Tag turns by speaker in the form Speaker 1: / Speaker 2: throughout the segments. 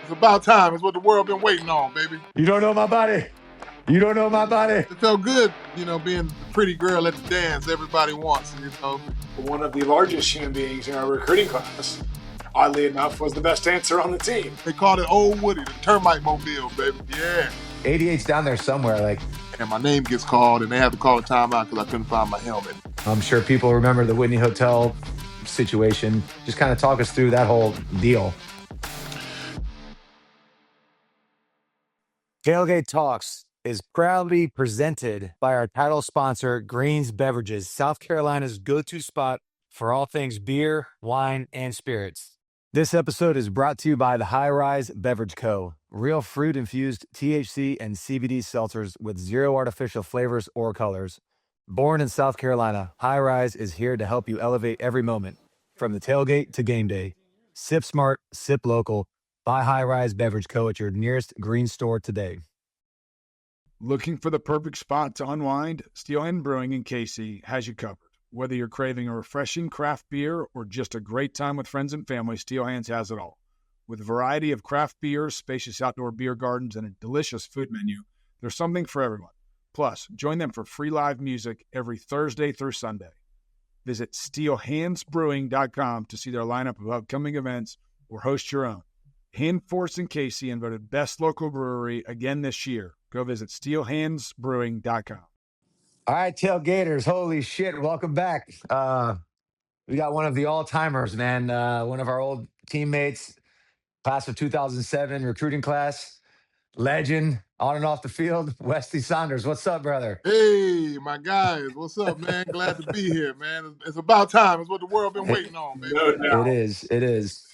Speaker 1: It's about time. It's what the world been waiting on, baby.
Speaker 2: You don't know my body. You don't know my body.
Speaker 1: It felt good, being the pretty girl at the dance everybody wants.
Speaker 3: One of the largest human beings in our recruiting class, oddly enough, was the best dancer on the team.
Speaker 1: They called it Old Woody, the termite mobile, baby. Yeah.
Speaker 2: 88's down there somewhere.
Speaker 1: And my name gets called, and they have to call a timeout because I couldn't find my helmet.
Speaker 2: I'm sure people remember the Whitney Hotel situation. Just kind of talk us through that whole deal. Tailgate Talks is proudly presented by our title sponsor, Green's Beverages, South Carolina's go-to spot for all things beer, wine, and spirits. This episode is brought to you by the High Rise Beverage Co. Real fruit-infused THC and CBD seltzers with zero artificial flavors or colors. Born in South Carolina, High Rise is here to help you elevate every moment, from the tailgate to game day. Sip smart, sip local. Buy High Rise Beverage Co. at your nearest Green store today.
Speaker 4: Looking for the perfect spot to unwind? Steelhead Brewing in Casey has you covered. Whether you're craving a refreshing craft beer or just a great time with friends and family, Steel Hands has it all. With a variety of craft beers, spacious outdoor beer gardens, and a delicious food menu, there's something for everyone. Plus, join them for free live music every Thursday through Sunday. Visit steelhandsbrewing.com to see their lineup of upcoming events or host your own. Handforce and Casey and voted best local brewery again this year. Go visit steelhandsbrewing.com.
Speaker 2: All right, Tailgaters, holy shit, welcome back. We got one of the all-timers, man. One of our old teammates, class of 2007, recruiting class, legend, on and off the field, Weslye Saunders. What's up, brother?
Speaker 1: Hey, my guys. What's up, man? Glad to be here, man. It's about time. It's what the world been waiting on, baby.
Speaker 3: No doubt.
Speaker 2: It is.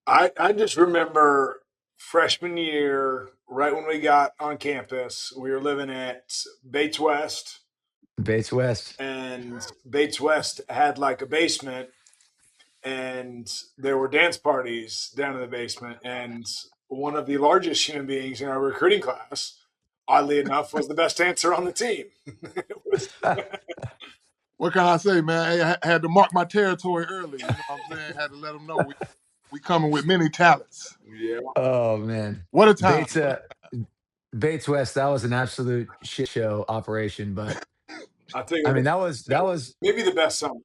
Speaker 3: I just remember freshman year, right when we got on campus, we were living at Bates West. And Bates West had like a basement, and there were dance parties down in the basement. And one of the largest human beings in our recruiting class, oddly enough, was the best dancer on the team.
Speaker 1: What can I say, man? Hey, I had to mark my territory early. You know what I'm saying? Had to let them know we coming with many talents.
Speaker 3: Yeah.
Speaker 2: Oh, man.
Speaker 1: What a time.
Speaker 2: Bates West, that was an absolute shit show operation, but
Speaker 3: I'll tell you,
Speaker 2: I mean, that was
Speaker 3: maybe the best summer.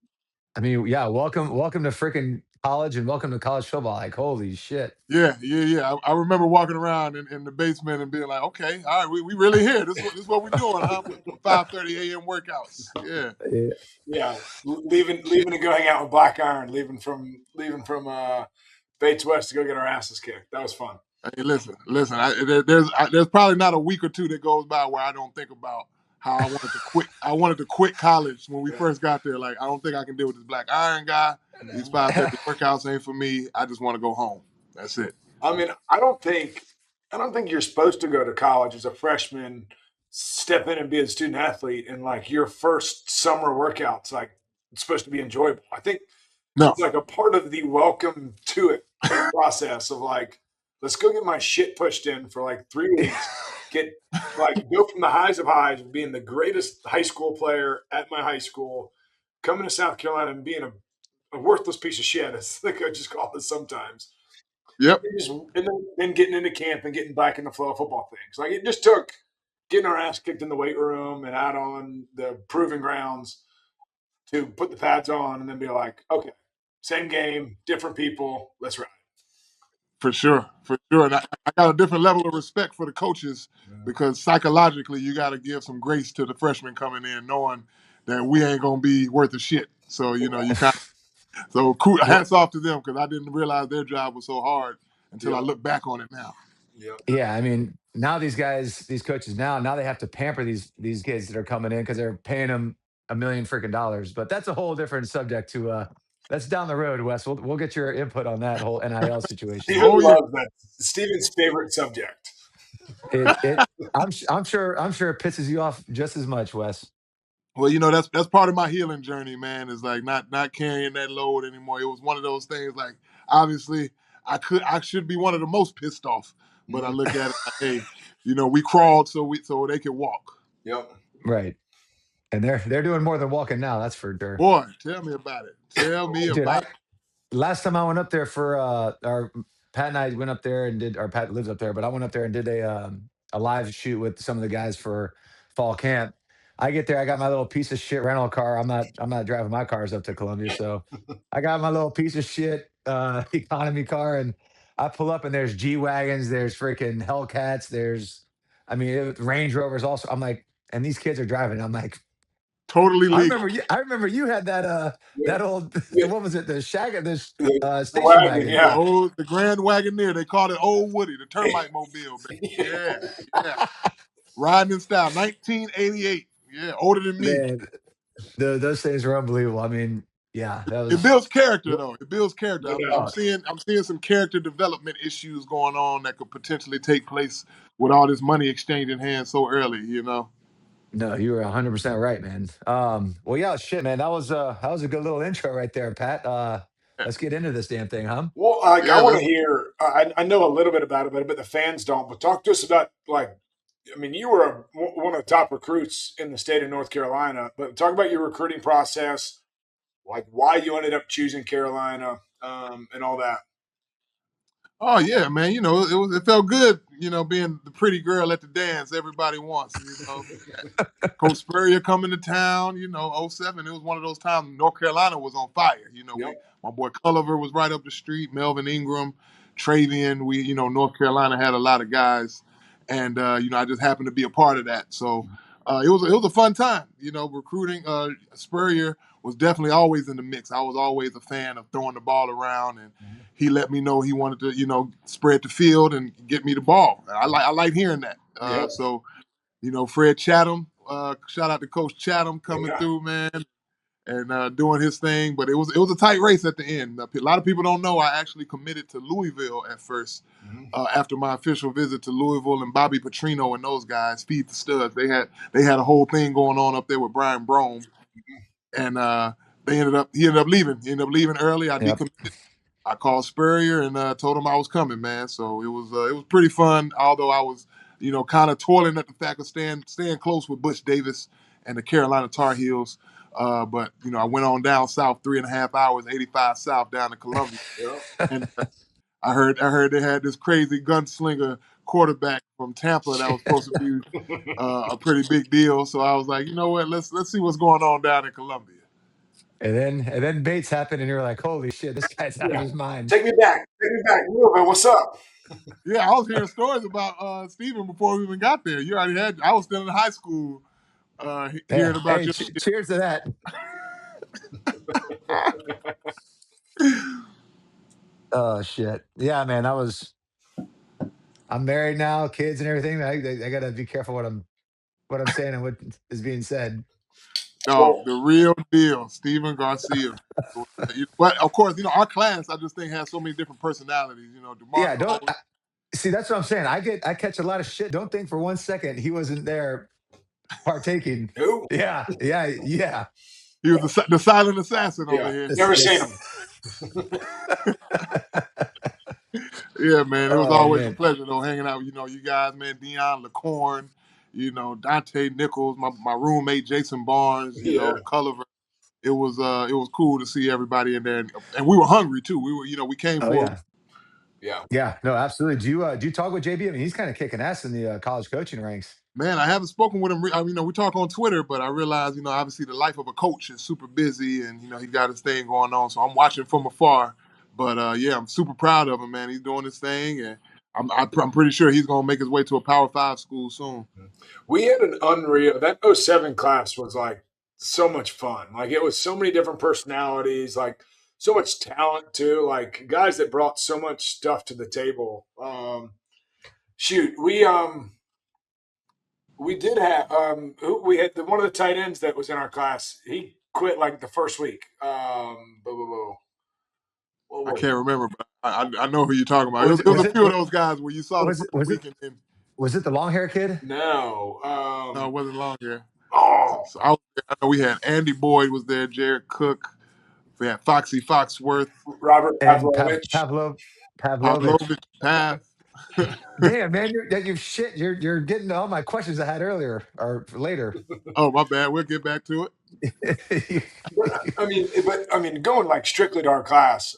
Speaker 2: I mean, yeah, welcome to freaking college and welcome to college football. Like, holy shit.
Speaker 1: Yeah. I remember walking around in the basement and being like, okay, all right, we really here. This is what we're doing, huh? 5:30 a.m. workouts. Yeah.
Speaker 3: Yeah. Leaving to go hang out with Black Iron, leaving from Bates West to go get our asses kicked. That was fun.
Speaker 1: Hey, listen. There's probably not a week or two that goes by where I don't think about how I wanted to quit. I wanted to quit college when we first got there. Like, I don't think I can deal with this Black Iron guy. These 5:30 workouts ain't for me. I just want to go home. That's it.
Speaker 3: I mean, I don't think you're supposed to go to college as a freshman, step in and be a student athlete, and like your first summer workouts, like it's supposed to be enjoyable. I think it's like a part of the welcome to it process of like, let's go get my shit pushed in for like 3 weeks. Go from the highs of highs of being the greatest high school player at my high school, coming to South Carolina and being a worthless piece of shit, as the coaches call it sometimes.
Speaker 1: Yep.
Speaker 3: And then getting into camp and getting back in the flow of football things. Like, it just took getting our ass kicked in the weight room and out on the proving grounds to put the pads on and then be like, okay, same game, different people, let's ride.
Speaker 1: For sure. And I got a different level of respect for the coaches because psychologically you got to give some grace to the freshmen coming in knowing that we ain't going to be worth a shit. So, you kind of – so cool. Hats off to them because I didn't realize their job was so hard until I look back on it now.
Speaker 2: Yeah, I mean, now these coaches now they have to pamper these kids that are coming in because they're paying them $1 million freaking dollars. But that's a whole different subject to that's down the road, Wes. We'll get your input on that whole NIL situation.
Speaker 3: Steven loves that. Steven's favorite subject.
Speaker 2: I'm sure it pisses you off just as much, Wes.
Speaker 1: Well, that's part of my healing journey, man. Is like not carrying that load anymore. It was one of those things. Like, obviously, I should be one of the most pissed off, but I look at it like, hey, we crawled so they could walk.
Speaker 3: Yep.
Speaker 2: Right. And they're doing more than walking now. That's for sure.
Speaker 1: Boy, tell me about it. Last time I went up there for our
Speaker 2: Pat and I went up there and did, or Pat lives up there, but I went up there and did a live shoot with some of the guys for fall camp. I get there, I got my little piece of shit rental car. I'm not driving my cars up to Columbia, so I got my little piece of shit economy car, and I pull up and there's G wagons, there's freaking Hellcats, Range Rovers also. I'm like, and these kids are driving. I'm like,
Speaker 1: Totally
Speaker 2: I
Speaker 1: legal.
Speaker 2: remember you. I remember you had that old
Speaker 3: Yeah,
Speaker 2: what was it? The shag this
Speaker 3: the
Speaker 2: station
Speaker 3: wagon,
Speaker 2: wagon.
Speaker 3: yeah.
Speaker 1: The Grand Wagoneer. They called it Old Woody, the termite mobile. Baby. Yeah, yeah. Riding in style, 1988. Yeah, older than me.
Speaker 2: Man, those things were unbelievable. I mean, yeah, that
Speaker 1: It
Speaker 2: was.
Speaker 1: builds character, though. It builds character.
Speaker 3: No
Speaker 1: I'm
Speaker 3: doubt.
Speaker 1: seeing some character development issues going on that could potentially take place with all this money exchanging hands so early.
Speaker 2: No, you were 100% right, man. Well, yeah, shit, man. That was a good little intro right there, Pat. Let's get into this damn thing, huh?
Speaker 3: Well, like I
Speaker 1: Yeah.
Speaker 3: want to hear. I know a little bit about it, but the fans don't. But talk to us about like. I mean, you were one of the top recruits in the state of North Carolina. But talk about your recruiting process, like why you ended up choosing Carolina, and all that.
Speaker 1: Oh yeah, man. It felt good. Being the pretty girl at the dance everybody wants. Coach Spurrier coming to town. '07. It was one of those times North Carolina was on fire.
Speaker 3: Yep.
Speaker 1: My boy Culliver was right up the street. Melvin Ingram, Travian. North Carolina had a lot of guys, and I just happened to be a part of that. So it was a fun time. Recruiting. Spurrier was definitely always in the mix. I was always a fan of throwing the ball around, and he let me know he wanted to spread the field and get me the ball. I like hearing that.
Speaker 3: Yep.
Speaker 1: So. Fred Chatham, shout out to Coach Chatham coming
Speaker 3: Yeah.
Speaker 1: through, man, and doing his thing. But it was a tight race at the end. A lot of people don't know I actually committed to Louisville at first. After my official visit to Louisville, and Bobby Petrino and those guys, Feed the Studs, they had a whole thing going on up there with Brian Brome, and he ended up leaving. He ended up leaving early. I
Speaker 2: Yep.
Speaker 1: decommitted. I called Spurrier and told him I was coming, man. So it was pretty fun. Although I was, kind of toiling at the fact of staying close with Butch Davis and the Carolina Tar Heels. But I went on down south 3.5 hours, 85 south down to Columbia,
Speaker 3: Yep.
Speaker 1: and I heard they had this crazy gunslinger quarterback from Tampa that was supposed to be a pretty big deal. So I was like, you know what? Let's see what's going on down in Columbia.
Speaker 2: And then Bates happened, and you're like, holy shit, this guy's out of
Speaker 3: Yeah.
Speaker 2: his mind.
Speaker 3: Take me back. Louisville, what's up?
Speaker 1: Yeah, I was hearing stories about Steven before we even got there. You already had. I was still in high school,
Speaker 2: Yeah.
Speaker 1: hearing about
Speaker 2: Hey,
Speaker 1: your.
Speaker 2: cheers to that. Oh shit. Yeah, man. I'm married now, kids and everything. I gotta be careful what I'm saying and what is being said.
Speaker 1: No,
Speaker 3: Well,
Speaker 1: the real deal, Steven Garcia. But of course, our class, I just think has so many different personalities. DeMar
Speaker 2: Yeah,
Speaker 1: Carroll.
Speaker 2: see, that's what I'm saying. I catch a lot of shit. Don't think for one second he wasn't there partaking.
Speaker 3: who?
Speaker 2: Yeah, yeah, yeah.
Speaker 1: He was the silent assassin over
Speaker 3: Yeah.
Speaker 1: here.
Speaker 2: It's,
Speaker 3: Never seen him.
Speaker 1: Yeah, man, it was
Speaker 2: oh
Speaker 1: always a
Speaker 2: man.
Speaker 1: pleasure though hanging out with you guys, man. Dion LaCorn, Dante Nichols, my roommate Jason Barnes,
Speaker 3: Yeah.
Speaker 1: Culliver. It was cool to see everybody in there, and we were hungry too. We came
Speaker 2: Oh
Speaker 1: for.
Speaker 2: yeah.
Speaker 3: Yeah.
Speaker 2: Yeah, no, absolutely. Do you talk with JB? I mean, he's kind of kicking ass in the college coaching ranks.
Speaker 1: Man, I haven't spoken with him. We talk on Twitter, but I realize, obviously the life of a coach is super busy, and he got his thing going on. So I'm watching from afar. But yeah, I'm super proud of him, man. He's doing his thing, and I'm pretty sure he's gonna make his way to a Power 5 school soon.
Speaker 3: We had an unreal that '07 class was like so much fun. Like it was so many different personalities, like so much talent too. Like guys that brought so much stuff to the table. Shoot, we did have we had one of the tight ends that was in our class. He quit like the first week. What
Speaker 1: I
Speaker 3: was
Speaker 1: can't remember, but I know who you're talking about.
Speaker 2: Was
Speaker 1: It
Speaker 2: it
Speaker 1: was
Speaker 2: was
Speaker 1: a
Speaker 2: it
Speaker 1: few of those guys where you saw the
Speaker 2: was
Speaker 1: first
Speaker 2: it was it
Speaker 1: week and then
Speaker 2: was it the long hair kid?
Speaker 3: no.
Speaker 1: no, it wasn't long here.
Speaker 3: Oh,
Speaker 1: So I know we had Andy Boyd was there, Jared Cook. We had Foxy Foxworth,
Speaker 3: Robert
Speaker 2: And
Speaker 3: Pavlovich.
Speaker 2: Pavlovich.
Speaker 1: Pavlovich, Path.
Speaker 2: Damn, man, you're shit. You're getting to all my questions I had earlier or later.
Speaker 1: Oh, my bad. We'll get back to it.
Speaker 3: I mean, going like strictly to our class,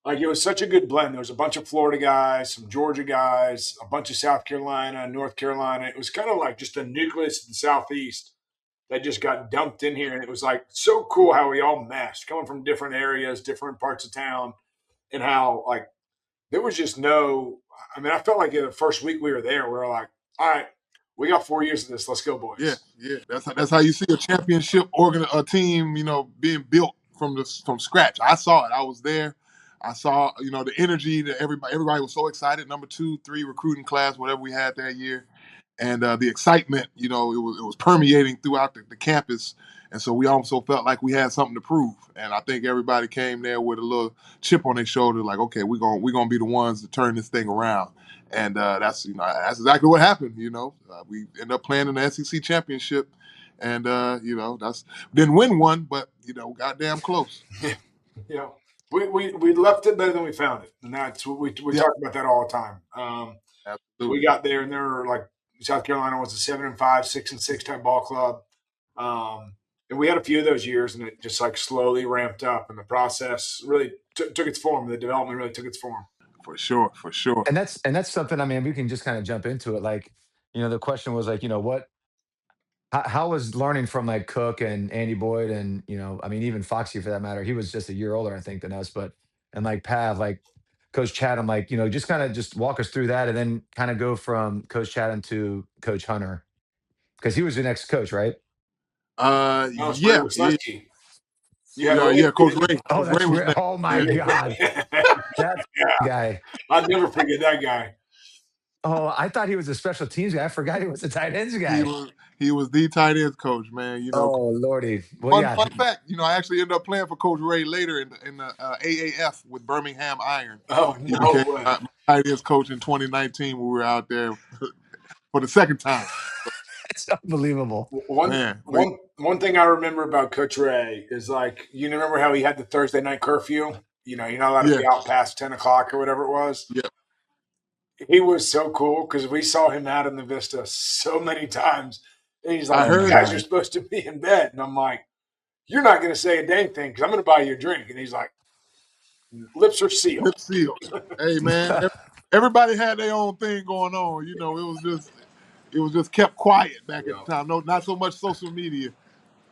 Speaker 3: Like it was such a good blend. There was a bunch of Florida guys, some Georgia guys, a bunch of South Carolina, North Carolina. It was kind of like just a nucleus of the Southeast that just got dumped in here. And it was like so cool how we all meshed, coming from different areas, different parts of town, and how like there was just no. I mean, I felt like in the first week we were there, we were like, all right, we got 4 years of this. Let's go, boys.
Speaker 1: Yeah. That's how you see a championship a team, being built from scratch. I saw it. I was there. I saw, the energy that everybody was so excited. Number 2, 3 recruiting class, whatever we had that year, and the excitement, it was permeating throughout the campus, and so we also felt like we had something to prove. And I think everybody came there with a little chip on their shoulder, like, okay, we're gonna be the ones to turn this thing around. And that's exactly what happened. We ended up playing in the SEC championship, and that's didn't win one, but goddamn close.
Speaker 3: Yeah, we left it better than we found it, and that's what we talk about that all the time.
Speaker 1: Absolutely.
Speaker 3: We got there, and there were like South Carolina was a 7-5, 6-6 type ball club, and we had a few of those years, and it just like slowly ramped up, and the process really took its form. The development really took its form.
Speaker 1: For sure.
Speaker 2: And that's something. I mean, we can just kind of jump into it. Like, the question was like, how was learning from like Cook and Andy Boyd and I mean even Foxy for that matter. He was just a year older I think than us, but and like Pav, like Coach Chatham, like just kind of just walk us through that and then kind of go from Coach Chatham to Coach Hunter because he was the next coach, right?
Speaker 3: No, Spurrier
Speaker 1: Yeah,
Speaker 3: was
Speaker 1: yeah,
Speaker 3: Lusky. Yeah,
Speaker 1: yeah. Coach Ray,
Speaker 2: Oh,
Speaker 1: Coach Ray was next.
Speaker 2: oh my
Speaker 1: Yeah.
Speaker 2: God, that guy.
Speaker 3: I'll never forget that guy.
Speaker 2: Oh, I thought he was a special teams guy. I forgot he was a tight ends
Speaker 1: He
Speaker 2: guy.
Speaker 1: was the tight ends coach, man.
Speaker 2: Oh Lordy. Well,
Speaker 1: Fun
Speaker 2: yeah.
Speaker 1: fact, I actually ended up playing for Coach Ray later in the AAF with Birmingham Iron.
Speaker 3: Oh
Speaker 1: He
Speaker 3: no
Speaker 1: became
Speaker 3: way!
Speaker 1: my tight ends coach in 2019 when we were out there for the second time.
Speaker 2: It's unbelievable.
Speaker 1: Man,
Speaker 3: One thing I remember about Coach Ray is like you remember how he had the Thursday night curfew. You're not allowed to
Speaker 1: yeah,
Speaker 3: be out past 10 o'clock or whatever it was.
Speaker 1: yeah.
Speaker 3: He was so cool because we saw him out in the Vista so many times. And he's
Speaker 1: I
Speaker 3: like, "You
Speaker 1: heard
Speaker 3: guys
Speaker 1: that.
Speaker 3: are supposed to be in bed," and I'm like, "You're not going to say a dang thing because I'm going to buy you a drink." And he's like, "Lips are sealed."
Speaker 1: Lip sealed. Hey, man, everybody had their own thing going on. It was just kept quiet back at
Speaker 3: Yeah.
Speaker 1: the time. No, not so much social media.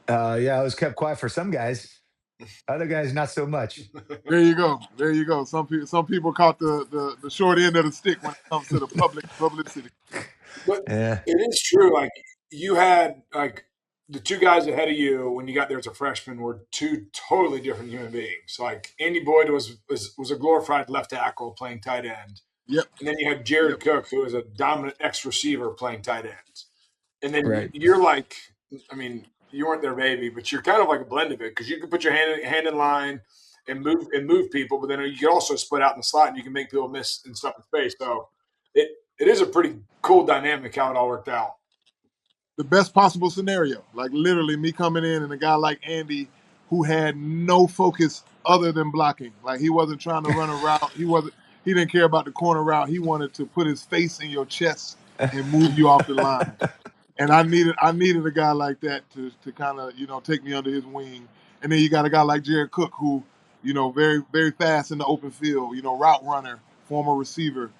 Speaker 2: Yeah, it was kept quiet for some guys. Other guys, not so much.
Speaker 1: There you go. There you go. Some people caught the short end of the stick when it comes to the publicity.
Speaker 3: But
Speaker 2: Yeah.
Speaker 3: it is true. Like you had like the two guys ahead of you when you got there as a freshman were two totally different human beings. Like Andy Boyd was a glorified left tackle playing tight end,
Speaker 1: Yep.
Speaker 3: and then you had Jared
Speaker 1: Yep.
Speaker 3: Cook who was a dominant X receiver playing tight end. And then
Speaker 2: Right.
Speaker 3: you're like, I mean, you weren't their baby, but you're kind of like a blend of it because you can put your hand in line and move people, but then you can also split out in the slot and you can make people miss and stuff in space. So it is a pretty cool dynamic how it all worked out.
Speaker 1: The best possible scenario. Like literally me coming in and a guy like Andy who had no focus other than blocking. Like he wasn't trying to run a route. He didn't care about the corner route. He wanted to put his face in your chest and move you off the line. And I needed a guy like that to kind of take me under his wing. And then you got a guy like Jared Cook who very very fast in the open field, route runner, former receiver.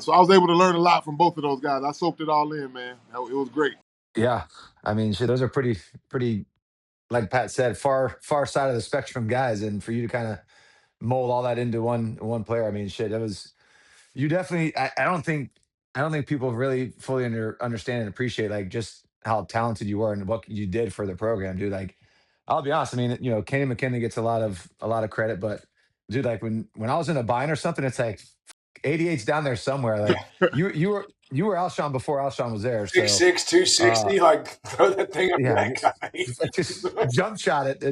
Speaker 1: So I was able to learn a lot from both of those guys. I soaked it all in, man. It was great.
Speaker 2: Yeah. I mean, shit, those are pretty, like Pat said, far side of the spectrum guys. And for you to kind of mold all that into one player, I mean, shit, that was you definitely. I don't think people really fully understand and appreciate like just how talented you were and what you did for the program, dude. Like, I'll be honest. I mean, Kenny McKinley gets a lot of credit, but dude, like when I was in a bind or something, it's like 88's down there somewhere. Like you were Alshon before Alshon was there. So
Speaker 3: 6'6",
Speaker 2: uh
Speaker 3: 260, like throw that thing up to
Speaker 2: yeah,
Speaker 3: that guy.
Speaker 2: just jump shot it.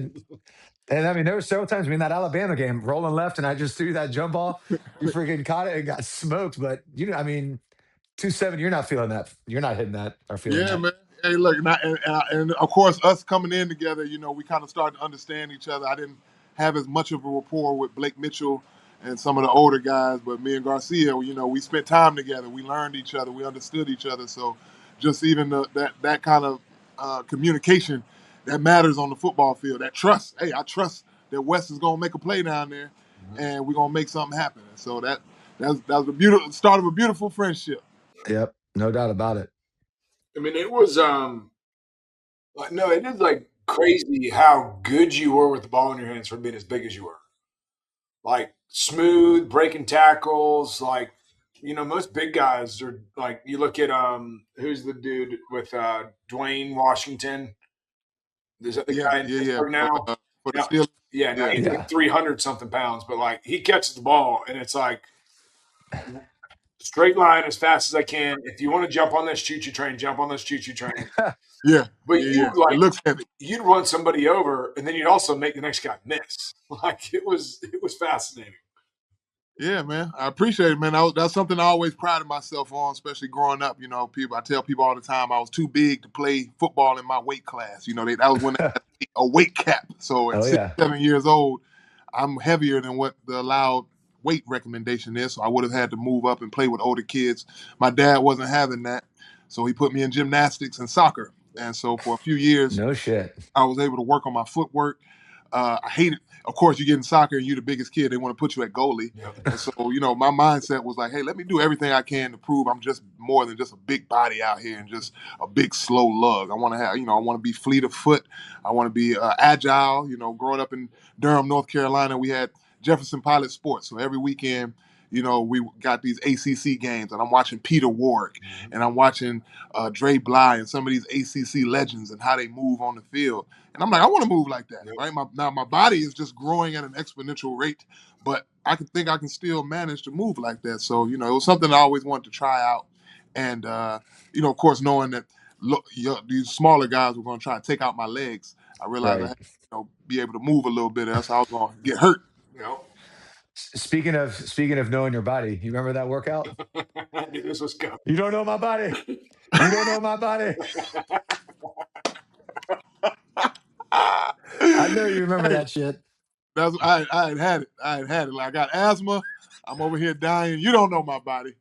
Speaker 2: And I mean, there were several times. I mean, that Alabama game, rolling left, and I just threw that jump ball. You freaking caught it and got smoked. But I mean, 270, you're not feeling that. You're not hitting that or feeling
Speaker 1: Yeah,
Speaker 2: that.
Speaker 1: man. Hey, look, and of course, us coming in together, we kind of started to understand each other. I didn't have as much of a rapport with Blake Mitchell and some of the older guys, but me and Garcia, we spent time together. We learned each other. We understood each other. So just even that kind of communication that matters on the football field, that trust. Hey, I trust that Wes is going to make a play down there. and we're gonna make something happen. And so that was the beautiful start of a beautiful friendship.
Speaker 2: Yep, no doubt about it.
Speaker 3: I mean, it was no, it is like crazy how good you were with the ball in your hands for being as big as you were. Like smooth, breaking tackles, like most big guys are like you look at who's the dude with Dwayne Washington? Is that the guy in
Speaker 1: Yeah.
Speaker 3: Pittsburgh now?
Speaker 1: For the
Speaker 3: Now,
Speaker 1: Steelers.
Speaker 3: yeah, now he's
Speaker 2: Yeah.
Speaker 3: like 300 something pounds, but like he catches the ball and it's like straight line as fast as I can. If you want to jump on this choo-choo train, jump on this choo-choo train.
Speaker 1: Yeah.
Speaker 3: But you
Speaker 1: It looks heavy.
Speaker 3: you'd run somebody over and then you'd also make the next guy miss. Like it was fascinating.
Speaker 1: Yeah, man. I appreciate it, man. That's something I always prided myself on, especially growing up. I tell people all the time I was too big to play football in my weight class. That was when they had a weight cap. So at
Speaker 2: Oh, yeah.
Speaker 1: 7 years old, I'm heavier than what the allowed weight recommendation is. So I would have had to move up and play with older kids. My dad wasn't having that. So he put me in gymnastics and soccer. And so for a few years,
Speaker 2: No shit.
Speaker 1: I was able to work on my footwork. I hated, of course, you get in soccer and you're the biggest kid. They want to put you at goalie.
Speaker 3: Yep.
Speaker 1: And so, my mindset was like, hey, let me do everything I can to prove I'm just more than just a big body out here and just a big, slow lug. I want to have, I want to be fleet of foot. I want to be agile. Growing up in Durham, North Carolina, we had Jefferson Pilot Sports. So every weekend, we got these ACC games, and I'm watching Peter Warwick, and I'm watching Dre Bly and some of these ACC legends and how they move on the field. And I'm like, I want to move like that,
Speaker 3: Yep.
Speaker 1: right? My body is just growing at an exponential rate, but I can still manage to move like that. So, it was something I always wanted to try out. And, of course, knowing that these smaller guys were going to try to take out my legs, I realized I
Speaker 2: Right.
Speaker 1: had to be able to move a little bit, else I was going to get hurt.
Speaker 3: Yep.
Speaker 2: Speaking of knowing your body, you remember that workout?
Speaker 3: I knew this was coming.
Speaker 2: You don't know my body. You don't know my body. I know you remember that shit.
Speaker 1: I had it. I had it. Like, I got asthma. I'm over here dying. You don't know my body.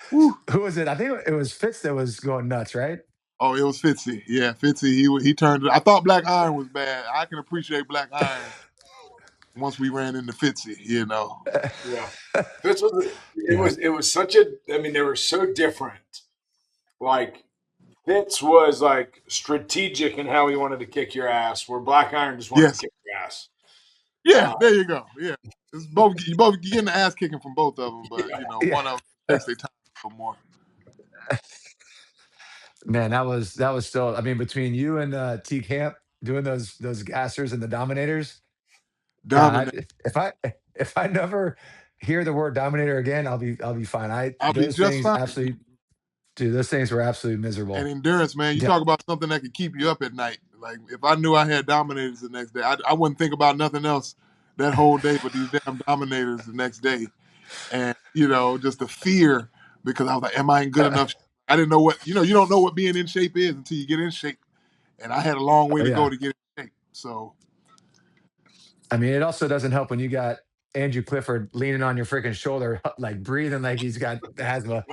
Speaker 1: Whew.
Speaker 2: Who was it? I think it was Fitz that was going nuts, right?
Speaker 1: Oh, it was Fitzy. Yeah, Fitzy. He turned. I thought Black Iron was bad. I can appreciate Black Iron once we ran into Fitzy.
Speaker 3: Yeah. This was it was such a I mean, they were so different. Like Fitz was like strategic in how he wanted to kick your ass, where Black Iron just wanted
Speaker 1: Yes.
Speaker 3: to kick your ass.
Speaker 1: Yeah, there you go. Yeah, it's both. You both getting the ass kicking from both of them, but
Speaker 2: Yeah.
Speaker 1: one of them takes their time a little more.
Speaker 2: Man, that was still. I mean, between you and T Camp doing those gassers and the dominators, God,
Speaker 1: Dominant.
Speaker 2: if I never hear the word dominator again, I'll be fine.
Speaker 1: I'll be
Speaker 2: Those
Speaker 1: just
Speaker 2: things
Speaker 1: fine.
Speaker 2: absolutely, dude. Those things were absolutely miserable.
Speaker 1: And endurance, man. You
Speaker 2: Yeah.
Speaker 1: talk about something that could keep you up at night. Like, if I knew I had dominators the next day, I wouldn't think about nothing else that whole day but these damn dominators the next day. And, just the fear, because I was like, am I in good enough shape? I didn't know what, you don't know what being in shape is until you get in shape. And I had a long way
Speaker 2: Oh,
Speaker 1: to go
Speaker 2: yeah.
Speaker 1: to get in shape. So,
Speaker 2: I mean, it also doesn't help when you got Andrew Clifford leaning on your freaking shoulder, like breathing like he's got asthma.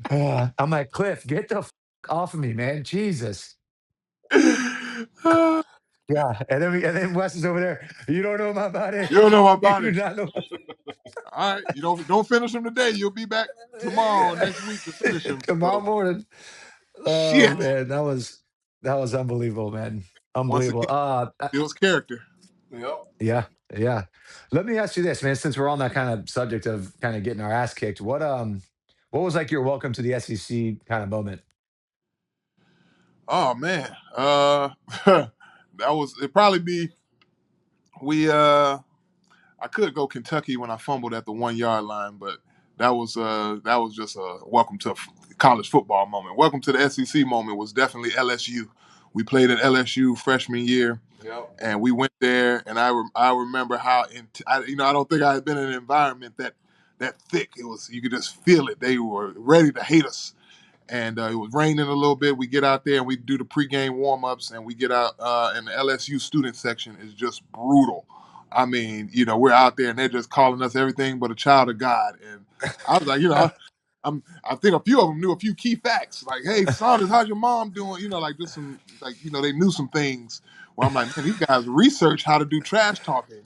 Speaker 2: I'm like, Cliff, get the off of me, man. Jesus. Yeah. And then Wes is over there. You don't know my body.
Speaker 1: you don't know my
Speaker 2: You
Speaker 1: body.
Speaker 2: do not know.
Speaker 1: All right. You don't finish him today. You'll be back tomorrow, next week to finish him.
Speaker 2: Tomorrow morning. Oh,
Speaker 1: Shit.
Speaker 2: man. That was unbelievable, man.
Speaker 1: Once
Speaker 2: Unbelievable.
Speaker 1: again, Bill's character.
Speaker 3: Yep.
Speaker 2: Yeah, yeah. Let me ask you this, man. Since we're on that kind of subject of kind of getting our ass kicked, what was like your welcome to the SEC kind of moment?
Speaker 1: Oh man. It'd probably be I could go Kentucky when I fumbled at the 1 yard line, but that was just a welcome to college football moment. Welcome to the SEC moment was definitely LSU. We played at LSU freshman year,
Speaker 3: Yep.
Speaker 1: and we went there, and I remember how I don't think I had been in an environment that thick. It was, you could just feel it. They were ready to hate us. And it was raining a little bit. We get out there and we do the pregame warm-ups, and we get out, and the LSU student section is just brutal. I mean, we're out there and they're just calling us everything but a child of God. And I was like, I think a few of them knew a few key facts, like, hey, Saunders, how's your mom doing? Like just some, like, they knew some things Well, I'm like, man, these guys research how to do trash talking.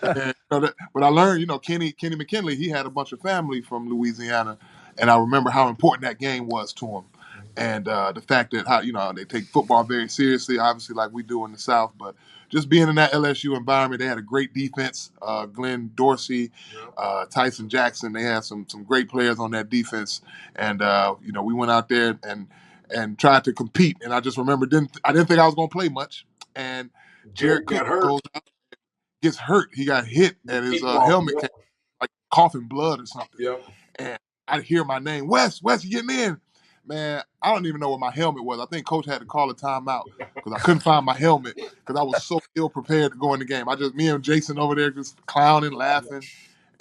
Speaker 1: And, but I learned, Kenny McKinley, he had a bunch of family from Louisiana, and I remember how important that game was to him. And the fact that how they take football very seriously, obviously like we do in the South, but just being in that LSU environment, they had a great defense. Glenn Dorsey, Tyson Jackson, they had some great players on that defense, and we went out there and tried to compete. And I just remember I didn't think I was going to play much, and Jared Cook
Speaker 3: got hurt.
Speaker 1: goes out, gets hurt. He got hit, and his helmet came like coughing blood or something.
Speaker 3: Yep.
Speaker 1: And I hear my name, Wes, you getting in? Man, I don't even know what my helmet was. I think Coach had to call a timeout because I couldn't find my helmet because I was so ill prepared to go in the game. Me and Jason over there just clowning, laughing,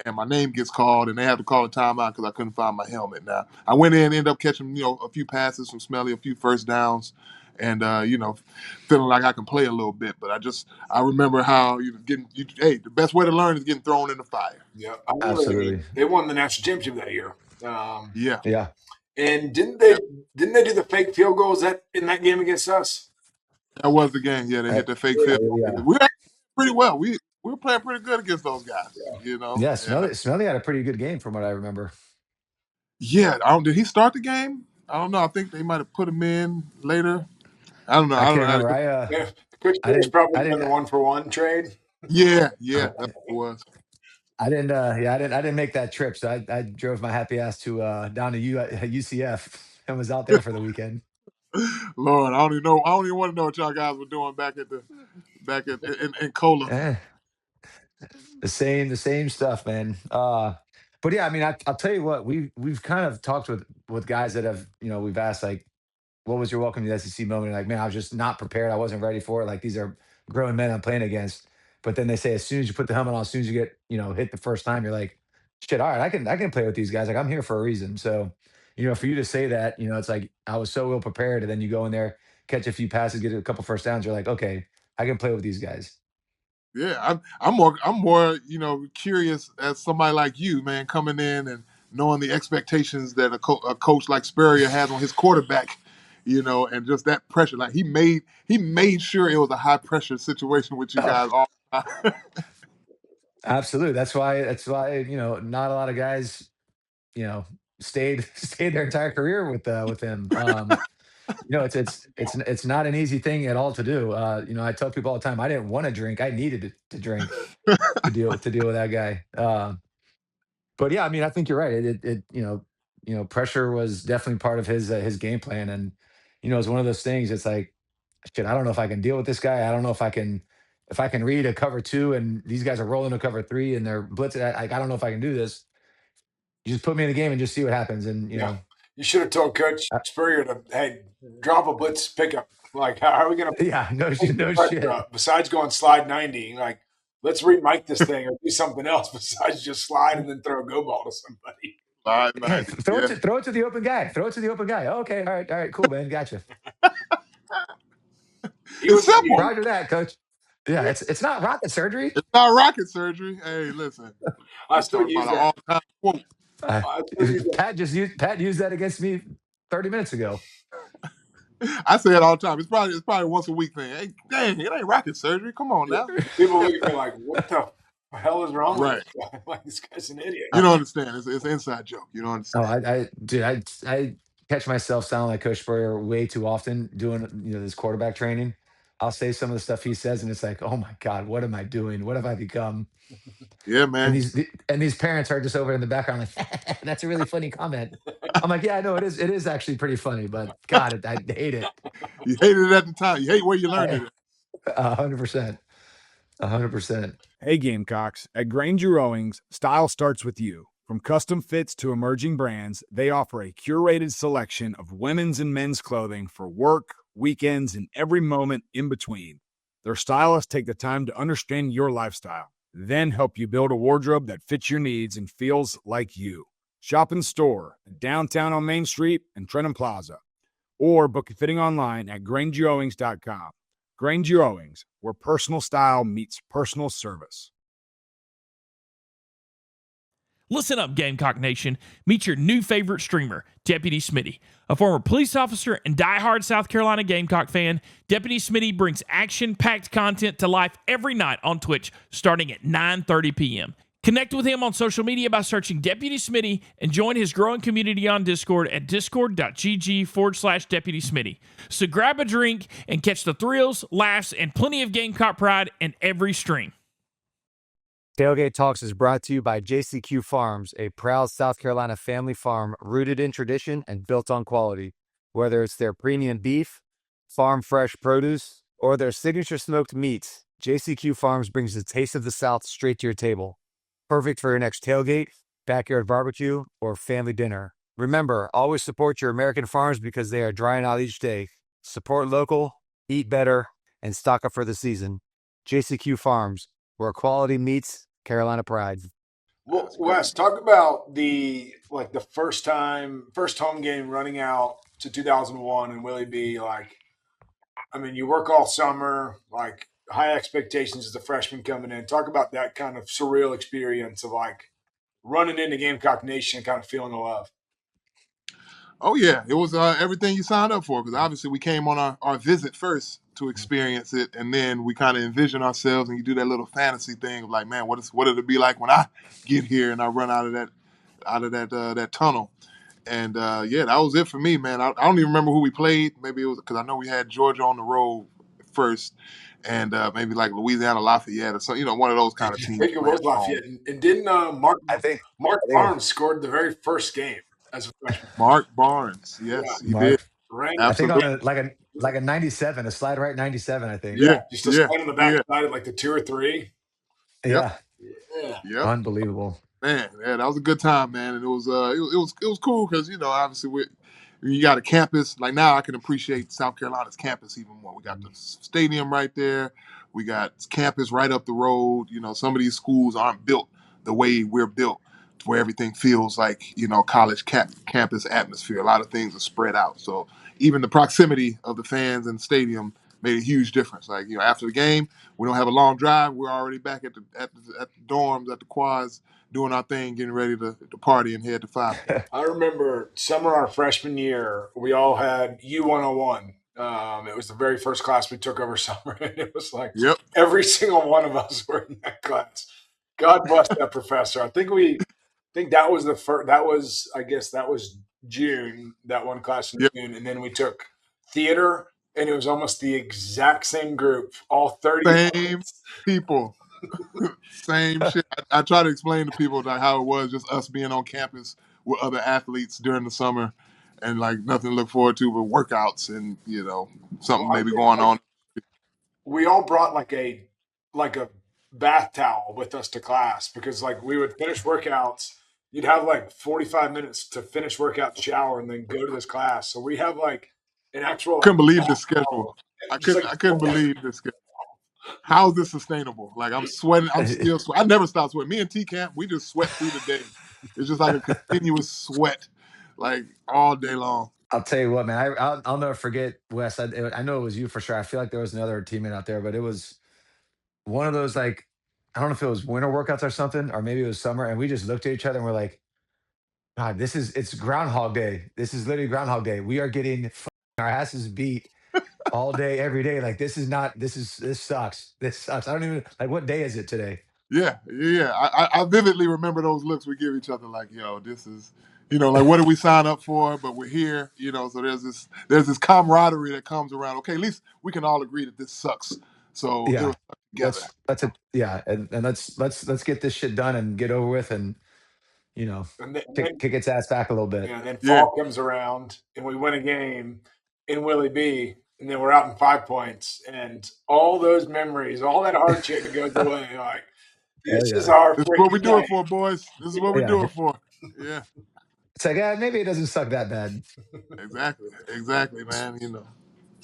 Speaker 1: and my name gets called, and they had to call a timeout because I couldn't find my helmet. Now I went in, ended up catching a few passes from Smelly, a few first downs, and feeling like I can play a little bit. But I remember how the best way to learn is getting thrown in the fire.
Speaker 3: Yeah,
Speaker 2: Absolutely.
Speaker 3: They won the national championship that year.
Speaker 1: Yeah.
Speaker 3: And didn't they do the fake field goals in that game against us?
Speaker 1: That was the game. Yeah, they hit the fake field goal.
Speaker 2: Yeah.
Speaker 1: We actually pretty well. We were playing pretty good against those guys.
Speaker 2: Yeah, Smelly had a pretty good game from what I remember.
Speaker 1: Yeah, did he start the game? I don't know. I think they might have put him in later. I don't know.
Speaker 2: I can't remember.
Speaker 3: Chris was probably done the 1-for-1 trade.
Speaker 1: Yeah, that's what it was.
Speaker 2: I didn't make that trip, so I drove my happy ass to down to UCF and was out there for the weekend.
Speaker 1: Lord, I don't even want to know what y'all guys were doing back in Cola.
Speaker 2: The same stuff, man. But yeah, I mean, I'll tell you what, we've kind of talked with guys that have, we've asked like, what was your welcome to the SEC moment? Like, man, I was just not prepared. I wasn't ready for it. Like, these are grown men I'm playing against. But then they say, as soon as you put the helmet on, as soon as you get, hit the first time, you're like, shit, all right, I can play with these guys. Like, I'm here for a reason. So, for you to say that, it's like, I was so ill prepared. And then you go in there, catch a few passes, get a couple first downs. You're like, okay, I can play with these guys.
Speaker 1: Yeah, I'm more curious as somebody like you, man, coming in and knowing the expectations that a coach like Spurrier has on his quarterback, and just that pressure. Like he made sure it was a high pressure situation with you guys all the time.
Speaker 2: Absolutely. That's why not a lot of guys stayed their entire career with him. It's not an easy thing at all to do. I tell people all the time, I didn't want to drink. I needed to drink to deal with that guy. But yeah, I mean, I think you're right. Pressure was definitely part of his game plan. And, it's one of those things. It's like, shit, I don't know if I can deal with this guy. I don't know if I can read a cover 2 and these guys are rolling a cover 3 and they're blitzing. I don't know if I can do this. You just put me in the game and just see what happens. And,
Speaker 3: you should have told Coach Spurrier to, hey, drop a blitz pickup. Like, how are we going to?
Speaker 2: Yeah, no shit.
Speaker 3: Besides going slide 90, like, let's re-mic this thing or do something else besides just slide and then throw a go ball to somebody.
Speaker 2: Throw it to the open guy. Okay, all right, cool, man. Gotcha.
Speaker 1: It's simple.
Speaker 2: Roger that, Coach. Yeah, it's not rocket surgery.
Speaker 1: It's not rocket surgery. Hey, listen.
Speaker 3: I still use that.
Speaker 1: All-time quote.
Speaker 2: Pat used that against me 30 minutes ago.
Speaker 1: I say it all the time. It's probably once a week thing. Hey, dang, it ain't rocket surgery. Come on now.
Speaker 3: People look at me like, what the hell is wrong with this guy? Like, this guy's an idiot.
Speaker 1: You don't understand. It's an inside joke. You don't understand.
Speaker 2: I catch myself sounding like Coach Spurrier way too often doing this quarterback training. I'll say some of the stuff he says, and it's like, oh my God, what am I doing? What have I become?
Speaker 1: Yeah, man.
Speaker 2: And these parents are just over in the background like, that's a really funny comment. I'm like, yeah, I know it is. It is actually pretty funny, but God, I hate it.
Speaker 1: You hated it at the time. You hate where you learned it.
Speaker 2: 100%. 100%.
Speaker 4: Hey, Gamecocks. At Granger Rowings, style starts with you. From custom fits to emerging brands, they offer a curated selection of women's and men's clothing for work, weekends, and every moment in between. Their stylists take the time to understand your lifestyle, then help you build a wardrobe that fits your needs and feels like you. Shop in store, downtown on Main Street and Trenton Plaza, or book a fitting online at grangerowings.com. Granger Owings, where personal style meets personal service.
Speaker 5: Listen up, Gamecock Nation. Meet your new favorite streamer, Deputy Smitty. A former police officer and diehard South Carolina Gamecock fan, Deputy Smitty brings action-packed content to life every night on Twitch starting at 9:30 p.m. Connect with him on social media by searching Deputy Smitty and join his growing community on Discord at discord.gg/Deputy Smitty. So grab a drink and catch the thrills, laughs, and plenty of Gamecock pride in every stream.
Speaker 2: Tailgate Talks is brought to you by JCQ Farms, a proud South Carolina family farm rooted in tradition and built on quality. Whether it's their premium beef, farm fresh produce, or their signature smoked meats, JCQ Farms brings the taste of the South straight to your table. Perfect for your next tailgate, backyard barbecue, or family dinner. Remember, always support your American farms because they are drying out each day. Support local, eat better, and stock up for the season. JCQ Farms, where quality meets Carolina pride.
Speaker 3: Well, Wes, talk about the first home game running out to 2001 in Willie B. You work all summer, high expectations as a freshman coming in. Talk about that kind of surreal experience of running into Gamecock Nation and kind of feeling the love.
Speaker 1: Oh, yeah. It was everything you signed up for, because obviously we came on our visit first to experience it, and then we kind of envision ourselves, and you do that little fantasy thing of like, man, what it'll be like when I get here and I run out of that tunnel. And, that was it for me, man. I don't even remember who we played. Maybe it was because I know we had Georgia on the road first, and maybe like Louisiana Lafayette or something, one of those kind of teams.
Speaker 3: I think it was Lafayette. And didn't Mark Barnes scored the very first game as a freshman?
Speaker 1: Mark Barnes, yes, he did.
Speaker 3: Right.
Speaker 2: Absolutely. I think on a 97, a slide right 97, I think.
Speaker 3: Yeah, just a slide on the back side at the 2 or 3.
Speaker 2: Yeah.
Speaker 1: Yep.
Speaker 2: Unbelievable.
Speaker 1: Man, that was a good time, man. And it was cool because, obviously you got a campus. Like now I can appreciate South Carolina's campus even more. We got the stadium right there. We got campus right up the road. Some of these schools aren't built the way we're built, to where everything feels like, college campus atmosphere. A lot of things are spread out. So even the proximity of the fans and the stadium made a huge difference. Like, after the game, we don't have a long drive. We're already back at the dorms, at the quads, doing our thing, getting ready to party and head to 5.
Speaker 3: I remember summer our freshman year, we all had U101. It was the very first class we took over summer, and it was like every single one of us were in that class. God bless that professor. I think that was the first. That was June. That one class in June, and then we took theater, and it was almost the exact same group, all 30
Speaker 1: same people. Same shit. I try to explain to people how it was just us being on campus with other athletes during the summer, and nothing to look forward to but workouts and something maybe going on.
Speaker 3: We all brought like a bath towel with us to class because we would finish workouts. You'd have 45 minutes to finish workout, shower, and then go to this class. So we have an actual.
Speaker 1: Couldn't believe the schedule. I couldn't believe the schedule. How is this sustainable? I'm sweating. I'm still sweating. I never stop sweating. Me and T-Camp, we just sweat through the day. It's just like a continuous sweat, all day long.
Speaker 2: I'll tell you what, man. I'll never forget, Wes. I know it was you for sure. I feel like there was another teammate out there, but it was one of those I don't know if it was winter workouts or something, or maybe it was summer, and we just looked at each other and we're like, God, it's Groundhog Day. This is literally Groundhog Day. We are getting our asses beat all day, every day. This sucks. This sucks. I don't even what day is it today?
Speaker 1: Yeah. I vividly remember those looks we give each other. Yo, this is, what did we sign up for? But we're here. So there's this camaraderie that comes around. Okay, at least we can all agree that this sucks. So together.
Speaker 2: And let's get this shit done and get over with and kick its ass back a little bit.
Speaker 3: And then fall comes around and we win a game in Willie B, and then we're out in 5 points, and all those memories, all that hardship goes away. This is what
Speaker 1: we do it for, boys. This is what we do it for. Yeah.
Speaker 2: It's maybe it doesn't suck that bad.
Speaker 1: Exactly, man.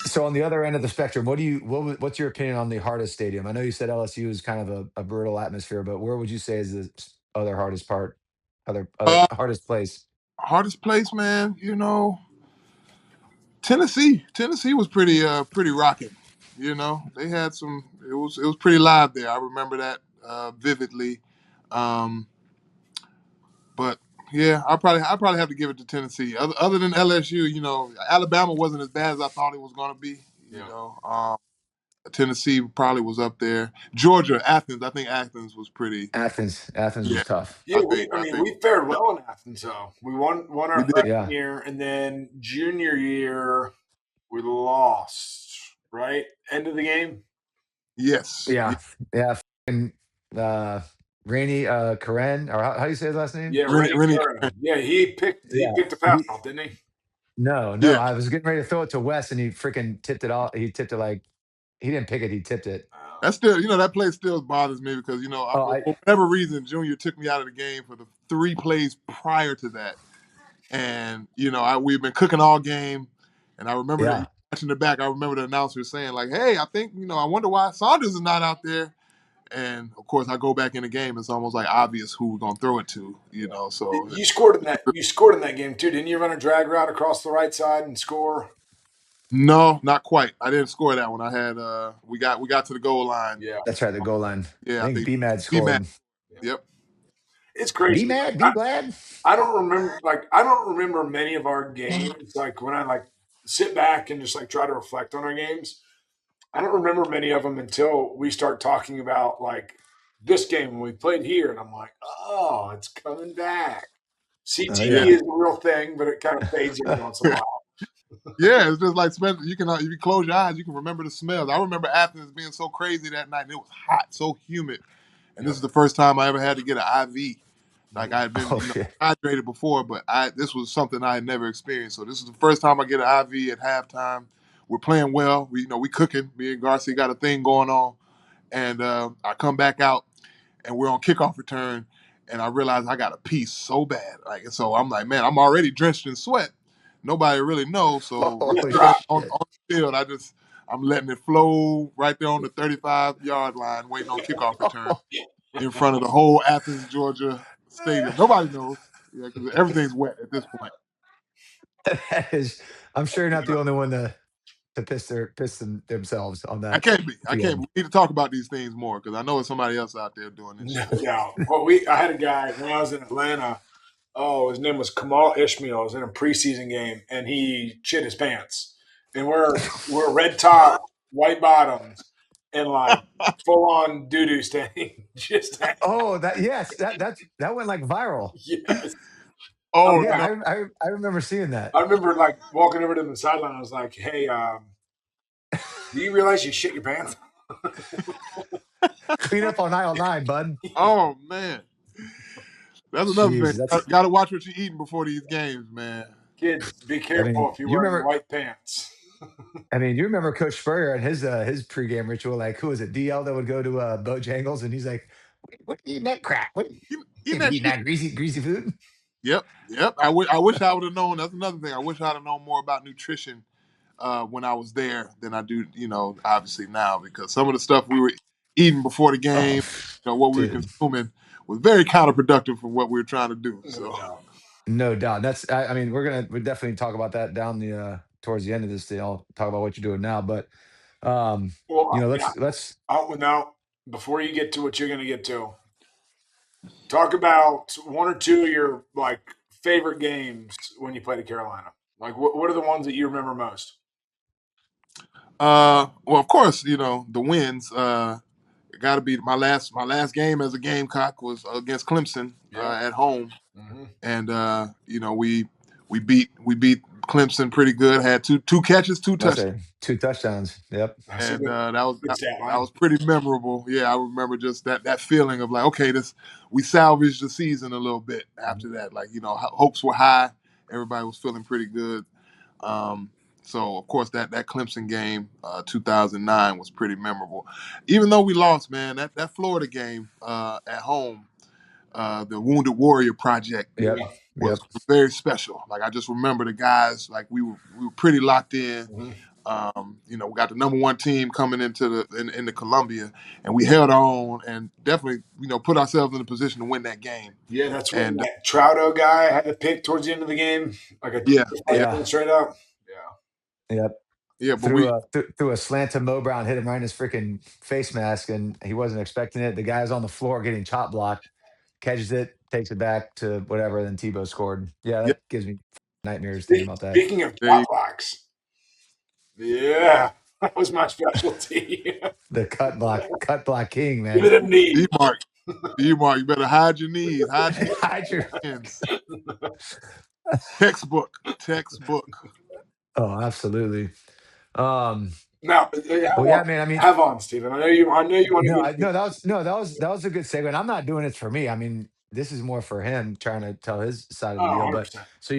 Speaker 2: So on the other end of the spectrum, what's your opinion on the hardest stadium? I know you said LSU is kind of a brutal atmosphere, but where would you say is the other hardest part? Hardest place?
Speaker 1: Hardest place, man. Tennessee was pretty rocking. They had some. It was pretty live there. I remember that vividly. But yeah, I probably have to give it to Tennessee. Other than LSU, Alabama wasn't as bad as I thought it was going to be. Tennessee probably was up there. Georgia, Athens. I think Athens was pretty.
Speaker 2: Athens
Speaker 1: Yeah,
Speaker 2: was tough.
Speaker 3: Yeah,
Speaker 1: I think
Speaker 3: we fared well in Athens, though. We won
Speaker 1: we
Speaker 3: our
Speaker 1: did.
Speaker 3: freshman
Speaker 2: Yeah.
Speaker 3: year, and then junior year we lost. Right, end of the game.
Speaker 1: Yes.
Speaker 2: Yeah. Yeah. And Rainey Karen, or how do you say his last name?
Speaker 3: Yeah, Rennie
Speaker 1: Rennie.
Speaker 3: Curran. Yeah, he picked
Speaker 2: Yeah.
Speaker 3: the pass off, didn't he?
Speaker 2: No,
Speaker 1: Yeah.
Speaker 2: I was getting ready to throw it to Wes, and he freaking tipped it off. He tipped it like he didn't pick it. He tipped it.
Speaker 1: That's still, that play still bothers me because,
Speaker 2: Oh,
Speaker 1: for whatever reason, Junior took me out of the game for the 3 plays prior to that. And, we've been cooking all game. And I remember
Speaker 2: yeah.
Speaker 1: watching the back, I remember the announcer saying, like, hey, I think, I wonder why Saunders is not out there. And, of course, I go back in the game. It's almost like obvious who we're going to throw it to, so.
Speaker 3: You scored in that. You scored in that game too, didn't you? Run a drag route across the right side and score.
Speaker 1: No, not quite. I didn't score that one. I had we got to the goal line.
Speaker 3: Yeah,
Speaker 2: That's right. The goal line.
Speaker 1: Yeah,
Speaker 2: I think B-Mad scored.
Speaker 1: B-Mad. Yep.
Speaker 3: it's crazy.
Speaker 2: B-Mad, be glad.
Speaker 3: I don't remember many of our games. Like when I sit back and just try to reflect on our games. I don't remember many of them until we start talking about this game when we played here, and I'm like, oh, it's coming back. CTE is a real thing, but it kind of fades every once in a while.
Speaker 1: Yeah, it's just like you can if you close your eyes, you can remember the smells. I remember Athens being so crazy that night. And it was hot, so humid, and this is the first time I ever had to get an IV. Like I had been hydrated before, but this was something I had never experienced. So this is the first time I get an IV at halftime. We're playing well. We cooking. Me and Garcia got a thing going on, and I come back out, and we're on kickoff return, and I realize I got a piece so bad. And so I'm like, man, I'm already drenched in sweat. Nobody really knows. So on the field, I'm letting it flow right there on the 35-yard line, waiting on kickoff return in front of the whole Athens, Georgia stadium. Nobody knows. Yeah, because everything's wet at this point.
Speaker 2: I'm sure you're not the only one to piss themselves on that.
Speaker 1: I can't be. We need to talk about these things more because I know there's somebody else out there doing this shit.
Speaker 3: Yeah. Well, I had a guy when I was in Atlanta. Oh, his name was Kamal Ishmael. It was in a preseason game, and he shit his pants. And we're red top, white bottoms, and full on doo doo stain.
Speaker 2: That went viral.
Speaker 3: Yes.
Speaker 1: Oh
Speaker 2: yeah,
Speaker 1: no.
Speaker 2: I remember seeing that.
Speaker 3: I remember walking over to the sideline. I was like, "Hey, do you realize you shit your pants?"
Speaker 2: Clean up on aisle 9, bud.
Speaker 1: Oh man. That's another thing. Got to watch what you're eating before these games, man.
Speaker 3: Kids, be careful if you're wearing white pants.
Speaker 2: I mean, you remember Coach Spurrier and his pregame ritual? Who was it? DL that would go to Bojangles, and he's like, "What are you eating that crap? What you eating that greasy food?"
Speaker 1: Yep. I wish I would have known. That's another thing. I wish I'd have known more about nutrition when I was there than I do, obviously now, because some of the stuff we were eating before the game, what we were consuming was very counterproductive for what we were trying to do. So,
Speaker 2: no doubt. That's. I mean, we'll definitely talk about that down the towards the end of this thing. I'll talk about what you're doing now, but let's.
Speaker 3: Now, before you get to what you're going to get to, talk about one or two of your favorite games when you played at Carolina. What are the ones that you remember most?
Speaker 1: Well, of course, the wins. Got to be my last game as a Gamecock was against Clemson at home, and we beat Clemson pretty good. Had two catches, 2 touchdowns.
Speaker 2: 2 touchdowns. Yep.
Speaker 1: And that was pretty memorable. Yeah, I remember just that feeling of okay, we salvaged the season a little bit after that. Hopes were high. Everybody was feeling pretty good. So, of course, that Clemson game, 2009, was pretty memorable. Even though we lost, man, that Florida game at home, the Wounded Warrior Project was very special. I just remember the guys, we were pretty locked in. We got the number 1 team coming into the Columbia, and we held our own and definitely, put ourselves in a position to win that game.
Speaker 3: Yeah, that's when that Trouto guy had to pick towards the end of the game, straight up.
Speaker 2: Yep.
Speaker 1: Yeah, but
Speaker 2: threw a slant to Mo Brown, hit him right in his freaking face mask, and he wasn't expecting it. The guy's on the floor getting chop blocked, catches it, takes it back to whatever, then Tebow scored. Yeah,
Speaker 1: Yeah,
Speaker 2: that gives me nightmares thinking about that.
Speaker 3: Speaking of
Speaker 1: there
Speaker 3: cut
Speaker 1: you
Speaker 3: blocks, yeah, that was my specialty.
Speaker 2: The cut block king,
Speaker 3: Give
Speaker 2: man.
Speaker 3: it a
Speaker 1: D
Speaker 3: knee.
Speaker 1: Mark. D Mark, you better hide your knees. Hide your
Speaker 2: Hide your-
Speaker 1: hands. Textbook. Textbook.
Speaker 2: oh, absolutely. Um,
Speaker 3: Now,
Speaker 2: well, yeah, man. I mean,
Speaker 3: have on, Stephen. I know you want to
Speaker 2: no,
Speaker 3: get.
Speaker 2: that was a good segue. And I'm not doing it for me. I mean, this is more for him trying to tell his side of
Speaker 3: Oh,
Speaker 2: the deal. But
Speaker 3: 100%.
Speaker 2: so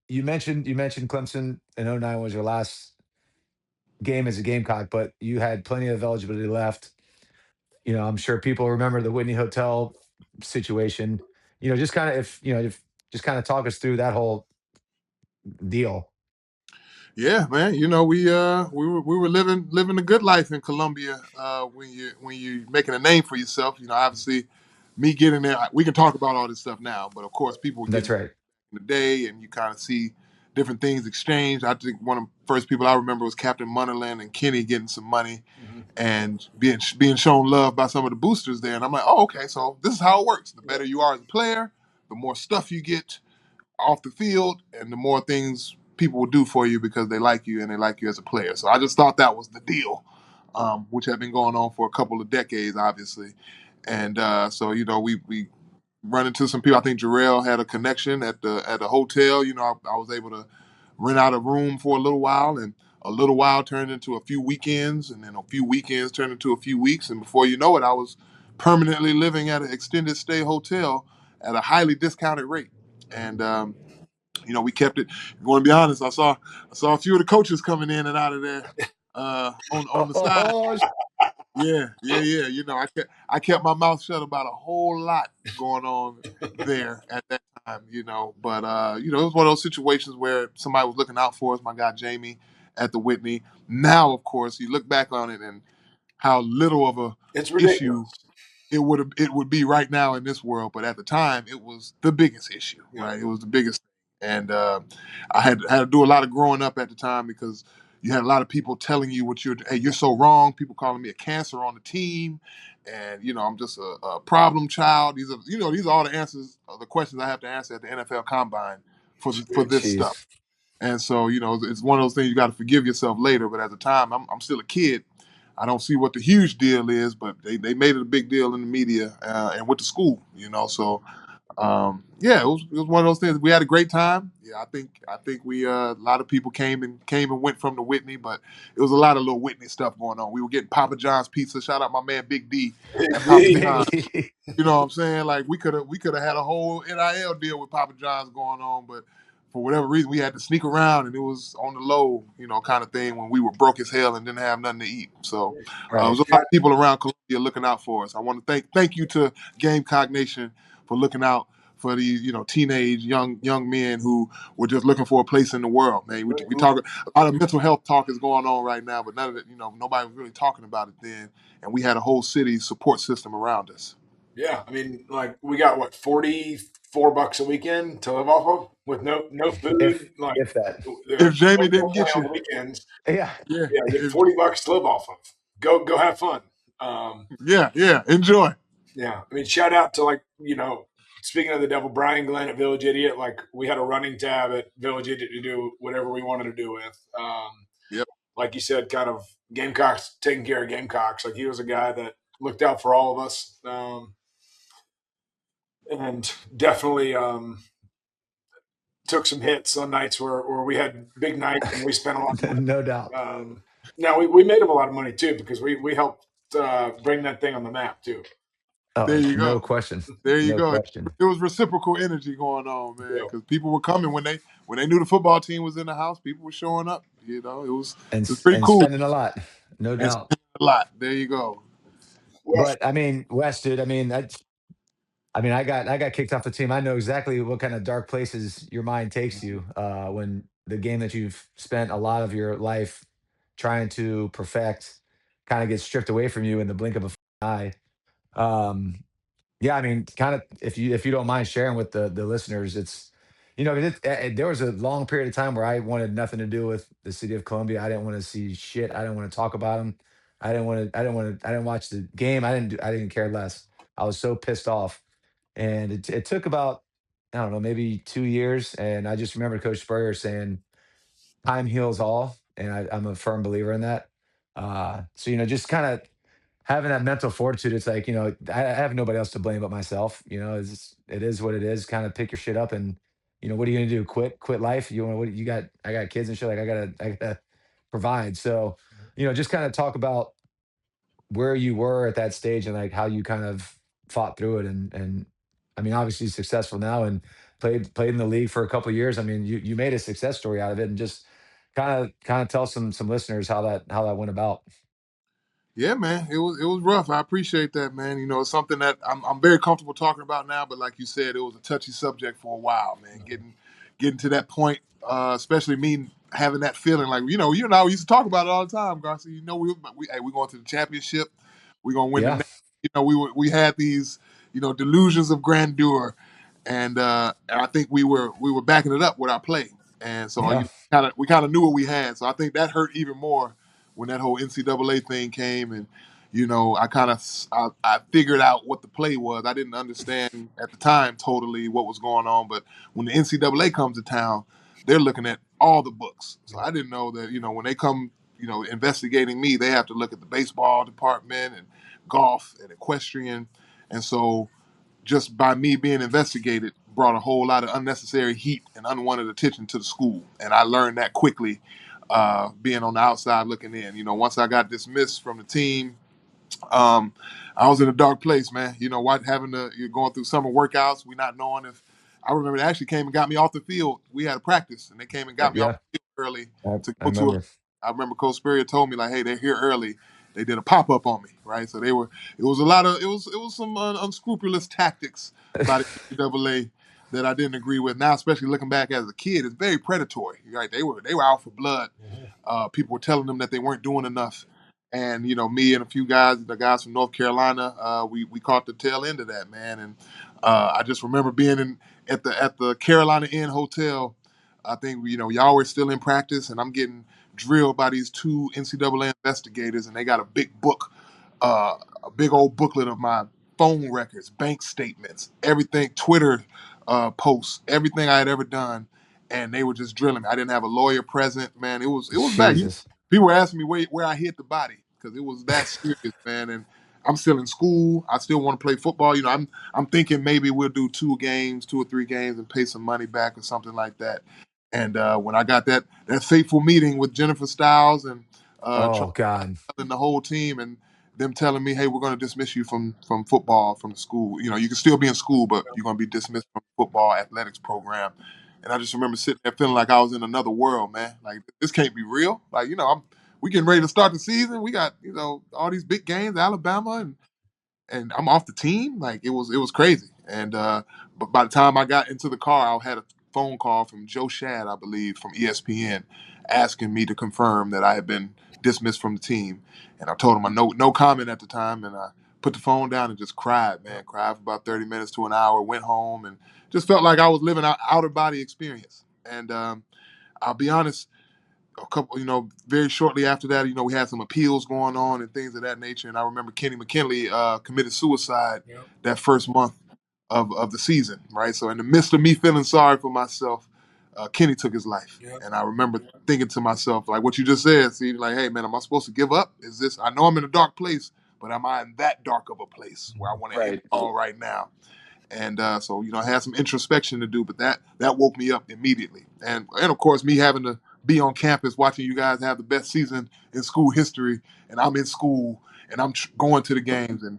Speaker 2: you mentioned Clemson in '09 was your last game as a Gamecock, but you had plenty of eligibility left. I'm sure people remember the Whitney Hotel situation. Just kind of if just kind of talk us through that whole deal.
Speaker 1: Yeah, man. We were living a good life in Columbia. When you making a name for yourself, obviously, me getting there. We can talk about all this stuff now, but of course, people were
Speaker 2: That's
Speaker 1: getting
Speaker 2: right.
Speaker 1: in the day, and you kind of see different things exchanged. I think one of the first people I remember was Captain Munnerlyn and Kenny getting some money and being shown love by some of the boosters there. And I'm like, oh, okay, so this is how it works. The better you are as a player, the more stuff you get off the field, and the more things people will do for you because they like you and they like you as a player. So I just thought that was the deal, which had been going on for a couple of decades, obviously. And so we run into some people. I think Jarrell had a connection at the hotel. I was able to rent out a room for a little while, and a little while turned into a few weekends, and then a few weekends turned into a few weeks, and before you know it, I was permanently living at an extended stay hotel at a highly discounted rate. And we kept it. Going to be honest, I saw a few of the coaches coming in and out of there on the side.
Speaker 2: Oh,
Speaker 1: Yeah. I kept my mouth shut about a whole lot going on there at that time. But it was one of those situations where somebody was looking out for us. My guy Jamie at the Whitney. Now, of course, you look back on it and how little of a
Speaker 3: It's
Speaker 1: issue
Speaker 3: ridiculous.
Speaker 1: it would be right now in this world, but at the time it was the biggest issue,
Speaker 3: Yeah.
Speaker 1: right? It was the biggest thing. And I had to do a lot of growing up at the time because you had a lot of people telling you you're so wrong. People calling me a cancer on the team, and I'm just a problem child. These are all the answers, the questions I have to answer at the NFL Combine for this stuff.
Speaker 2: jeez.
Speaker 1: And so, it's one of those things you got to forgive yourself later. But at the time, I'm still a kid. I don't see what the huge deal is, but they made it a big deal in the media and with the school. So, yeah, it was one of those things. We had a great time. Yeah, I think we a lot of people came and went from the Whitney, but it was a lot of little Whitney stuff going on. We were getting Papa John's pizza. Shout out my man Big D at Papa John's.
Speaker 2: Big
Speaker 1: You know what I'm saying? Like we could have had a whole NIL deal with Papa John's going on, but for whatever reason we had to sneak around and it was on the low, kind of thing when we were broke as hell and didn't have nothing to eat. So there
Speaker 2: right.
Speaker 1: was a lot of people around Columbia looking out for us. I want to thank you to Gamecock Nation for looking out for these, teenage young men who were just looking for a place in the world. Man, we talk a lot of mental health talk is going on right now, but none of it, nobody was really talking about it then, and we had a whole city support system around us.
Speaker 3: Yeah, I mean, like we got what $44 a weekend to live off of with no food. Like
Speaker 2: If that.
Speaker 1: If Jamie
Speaker 3: don't
Speaker 1: didn't
Speaker 3: play
Speaker 1: get
Speaker 3: on
Speaker 1: you,
Speaker 3: the weekends.
Speaker 2: Yeah.
Speaker 1: yeah,
Speaker 3: Yeah, get
Speaker 1: if,
Speaker 3: $40 to live off of. Go have fun. Um,
Speaker 1: yeah, enjoy.
Speaker 3: yeah, I mean, shout out to speaking of the devil, Brian Glenn at Village Idiot. Like we had a running tab at Village Idiot to do whatever we wanted to do with.
Speaker 1: Yep.
Speaker 3: Like you said, kind of Gamecocks taking care of Gamecocks. Like he was a guy that looked out for all of us. And definitely took some hits on nights where we had big nights and we spent a lot of money.
Speaker 2: No doubt.
Speaker 3: Now we made him a lot of money too because we helped bring that thing on the map too.
Speaker 1: There
Speaker 2: Oh,
Speaker 1: you
Speaker 2: no
Speaker 1: go.
Speaker 2: question.
Speaker 1: There you
Speaker 2: No
Speaker 1: go.
Speaker 2: question.
Speaker 1: There was reciprocal energy going on, man,
Speaker 3: Yeah.
Speaker 1: because people were coming when they knew the football team was in the house. People were showing up. It was pretty
Speaker 2: And
Speaker 1: cool.
Speaker 2: spending a lot. No
Speaker 1: And
Speaker 2: doubt.
Speaker 1: spending a lot. There you go.
Speaker 3: Well,
Speaker 2: But I mean, Wes, dude, I got kicked off the team. I know exactly what kind of dark places your mind takes you when the game that you've spent a lot of your life trying to perfect kind of gets stripped away from you in the blink of a eye. Um, yeah, I mean, kind of if you don't mind sharing with the listeners, it's there was a long period of time where I wanted nothing to do with the city of Columbia. I didn't want to see shit. I didn't want to talk about them. I didn't want to. I didn't want to. I didn't watch the game. I didn't care less. I was so pissed off. And it took about, I don't know, maybe 2 years. And I just remember Coach Spurrier saying, time heals all. And I'm a firm believer in that. So, just kind of having that mental fortitude. It's like, I have nobody else to blame but myself. It is what it is. Kind of pick your shit up and, what are you going to do? Quit life? What you got? I got kids and shit. Like I gotta provide. So, just kind of talk about where you were at that stage and like how you kind of fought through it. And I mean, obviously successful now and played in the league for a couple of years. I mean, you made a success story out of it, and just kind of tell some listeners how that went about.
Speaker 1: Yeah, man, it was rough. I appreciate that, man. It's something that I'm very comfortable talking about now. But like you said, it was a touchy subject for a while, man. Getting to that point, especially me having that feeling, like you and I used to talk about it all the time, Garcia. We going to the championship. We're gonna win the
Speaker 2: Yeah.
Speaker 1: next. We had these delusions of grandeur, and I think we were backing it up with our play, and so
Speaker 2: Yeah.
Speaker 1: we kind of knew what we had. So I think that hurt even more when that whole NCAA thing came, and I figured out what the play was. I didn't understand at the time totally what was going on, but when the NCAA comes to town, they're looking at all the books. So I didn't know that when they come investigating me, they have to look at the baseball department and golf and equestrian, and so just by me being investigated brought a whole lot of unnecessary heat and unwanted attention to the school. And I learned that quickly, being on the outside looking in. Once I got dismissed from the team, um, I was in a dark place, man. What having to you're going through summer workouts, we not knowing if I remember they actually came and got me off the field. We had a practice and they came and got me off
Speaker 2: Yeah.
Speaker 1: the field early to
Speaker 2: I
Speaker 1: go to a
Speaker 2: remember.
Speaker 1: I remember Coach Spurrier told me like, hey, they're here early. They did a pop up on me, right? So it was a lot of it was some unscrupulous tactics by the NCAA that I didn't agree with. Now, especially looking back as a kid, it's very predatory, right? They were out for blood. People were telling them that they weren't doing enough, and me and a few guys, the guys from North Carolina, we caught the tail end of that, man. And I just remember being at the Carolina Inn Hotel. I think y'all were still in practice, and I'm getting drilled by these two NCAA investigators, and they got a big book, a big old booklet of my phone records, bank statements, everything, Twitter posts, everything I had ever done, and they were just drilling me. I didn't have a lawyer present, man. It was bad.
Speaker 2: Jesus.
Speaker 1: People were asking me where I hid the body because it was that serious, man. And I'm still in school. I still want to play football. I'm thinking maybe we'll do 2 or 3 games, and pay some money back or something like that. And when I got that fateful meeting with Jennifer Stiles and
Speaker 2: Oh God.
Speaker 1: and the whole team, and them telling me, "Hey, we're going to dismiss you from football from the school. You can still be in school, but you're going to be dismissed from the football athletics program." And I just remember sitting there feeling like I was in another world, man. Like this can't be real. Like we getting ready to start the season. We got all these big games, Alabama, and I'm off the team. Like it was crazy. And but by the time I got into the car, I had a phone call from Joe Shad, I believe, from ESPN, asking me to confirm that I had been dismissed from the team. And I told him I no comment at the time, and I put the phone down and just cried, man. Cried for about 30 minutes to an hour. Went home and just felt like I was living an out of body experience. And I'll be honest, a couple, very shortly after that, we had some appeals going on and things of that nature. And I remember Kenny McKinley committed suicide that first month of the season, right? So in the midst of me feeling sorry for myself, Kenny took his life. And I remember thinking to myself, like what you just said, see, like, hey, man, am I supposed to give up? I know I'm in a dark place, but am I in that dark of a place where I want to end
Speaker 2: Right.
Speaker 1: it all right now? And so I had some introspection to do, but that woke me up immediately. And of course, me having to be on campus watching you guys have the best season in school history, and I'm in school and I'm going to the games, and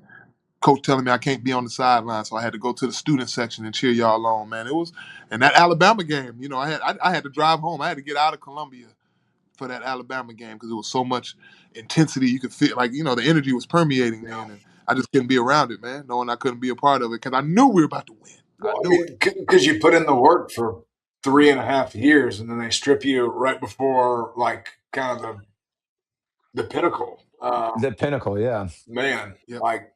Speaker 1: coach telling me I can't be on the sideline, so I had to go to the student section and cheer y'all on. Man, and that Alabama game. I had to drive home. I had to get out of Columbia for that Alabama game because there was so much intensity. You could feel like the energy was permeating then, and I just couldn't be around it, man. Knowing I couldn't be a part of it because I knew we were about to win. I
Speaker 3: Well, I
Speaker 1: knew it.
Speaker 3: mean, because you put in the work for 3.5 years, and then they strip you right before like kind of the pinnacle.
Speaker 2: The pinnacle. Yeah.
Speaker 3: Man,
Speaker 1: Yep.
Speaker 3: like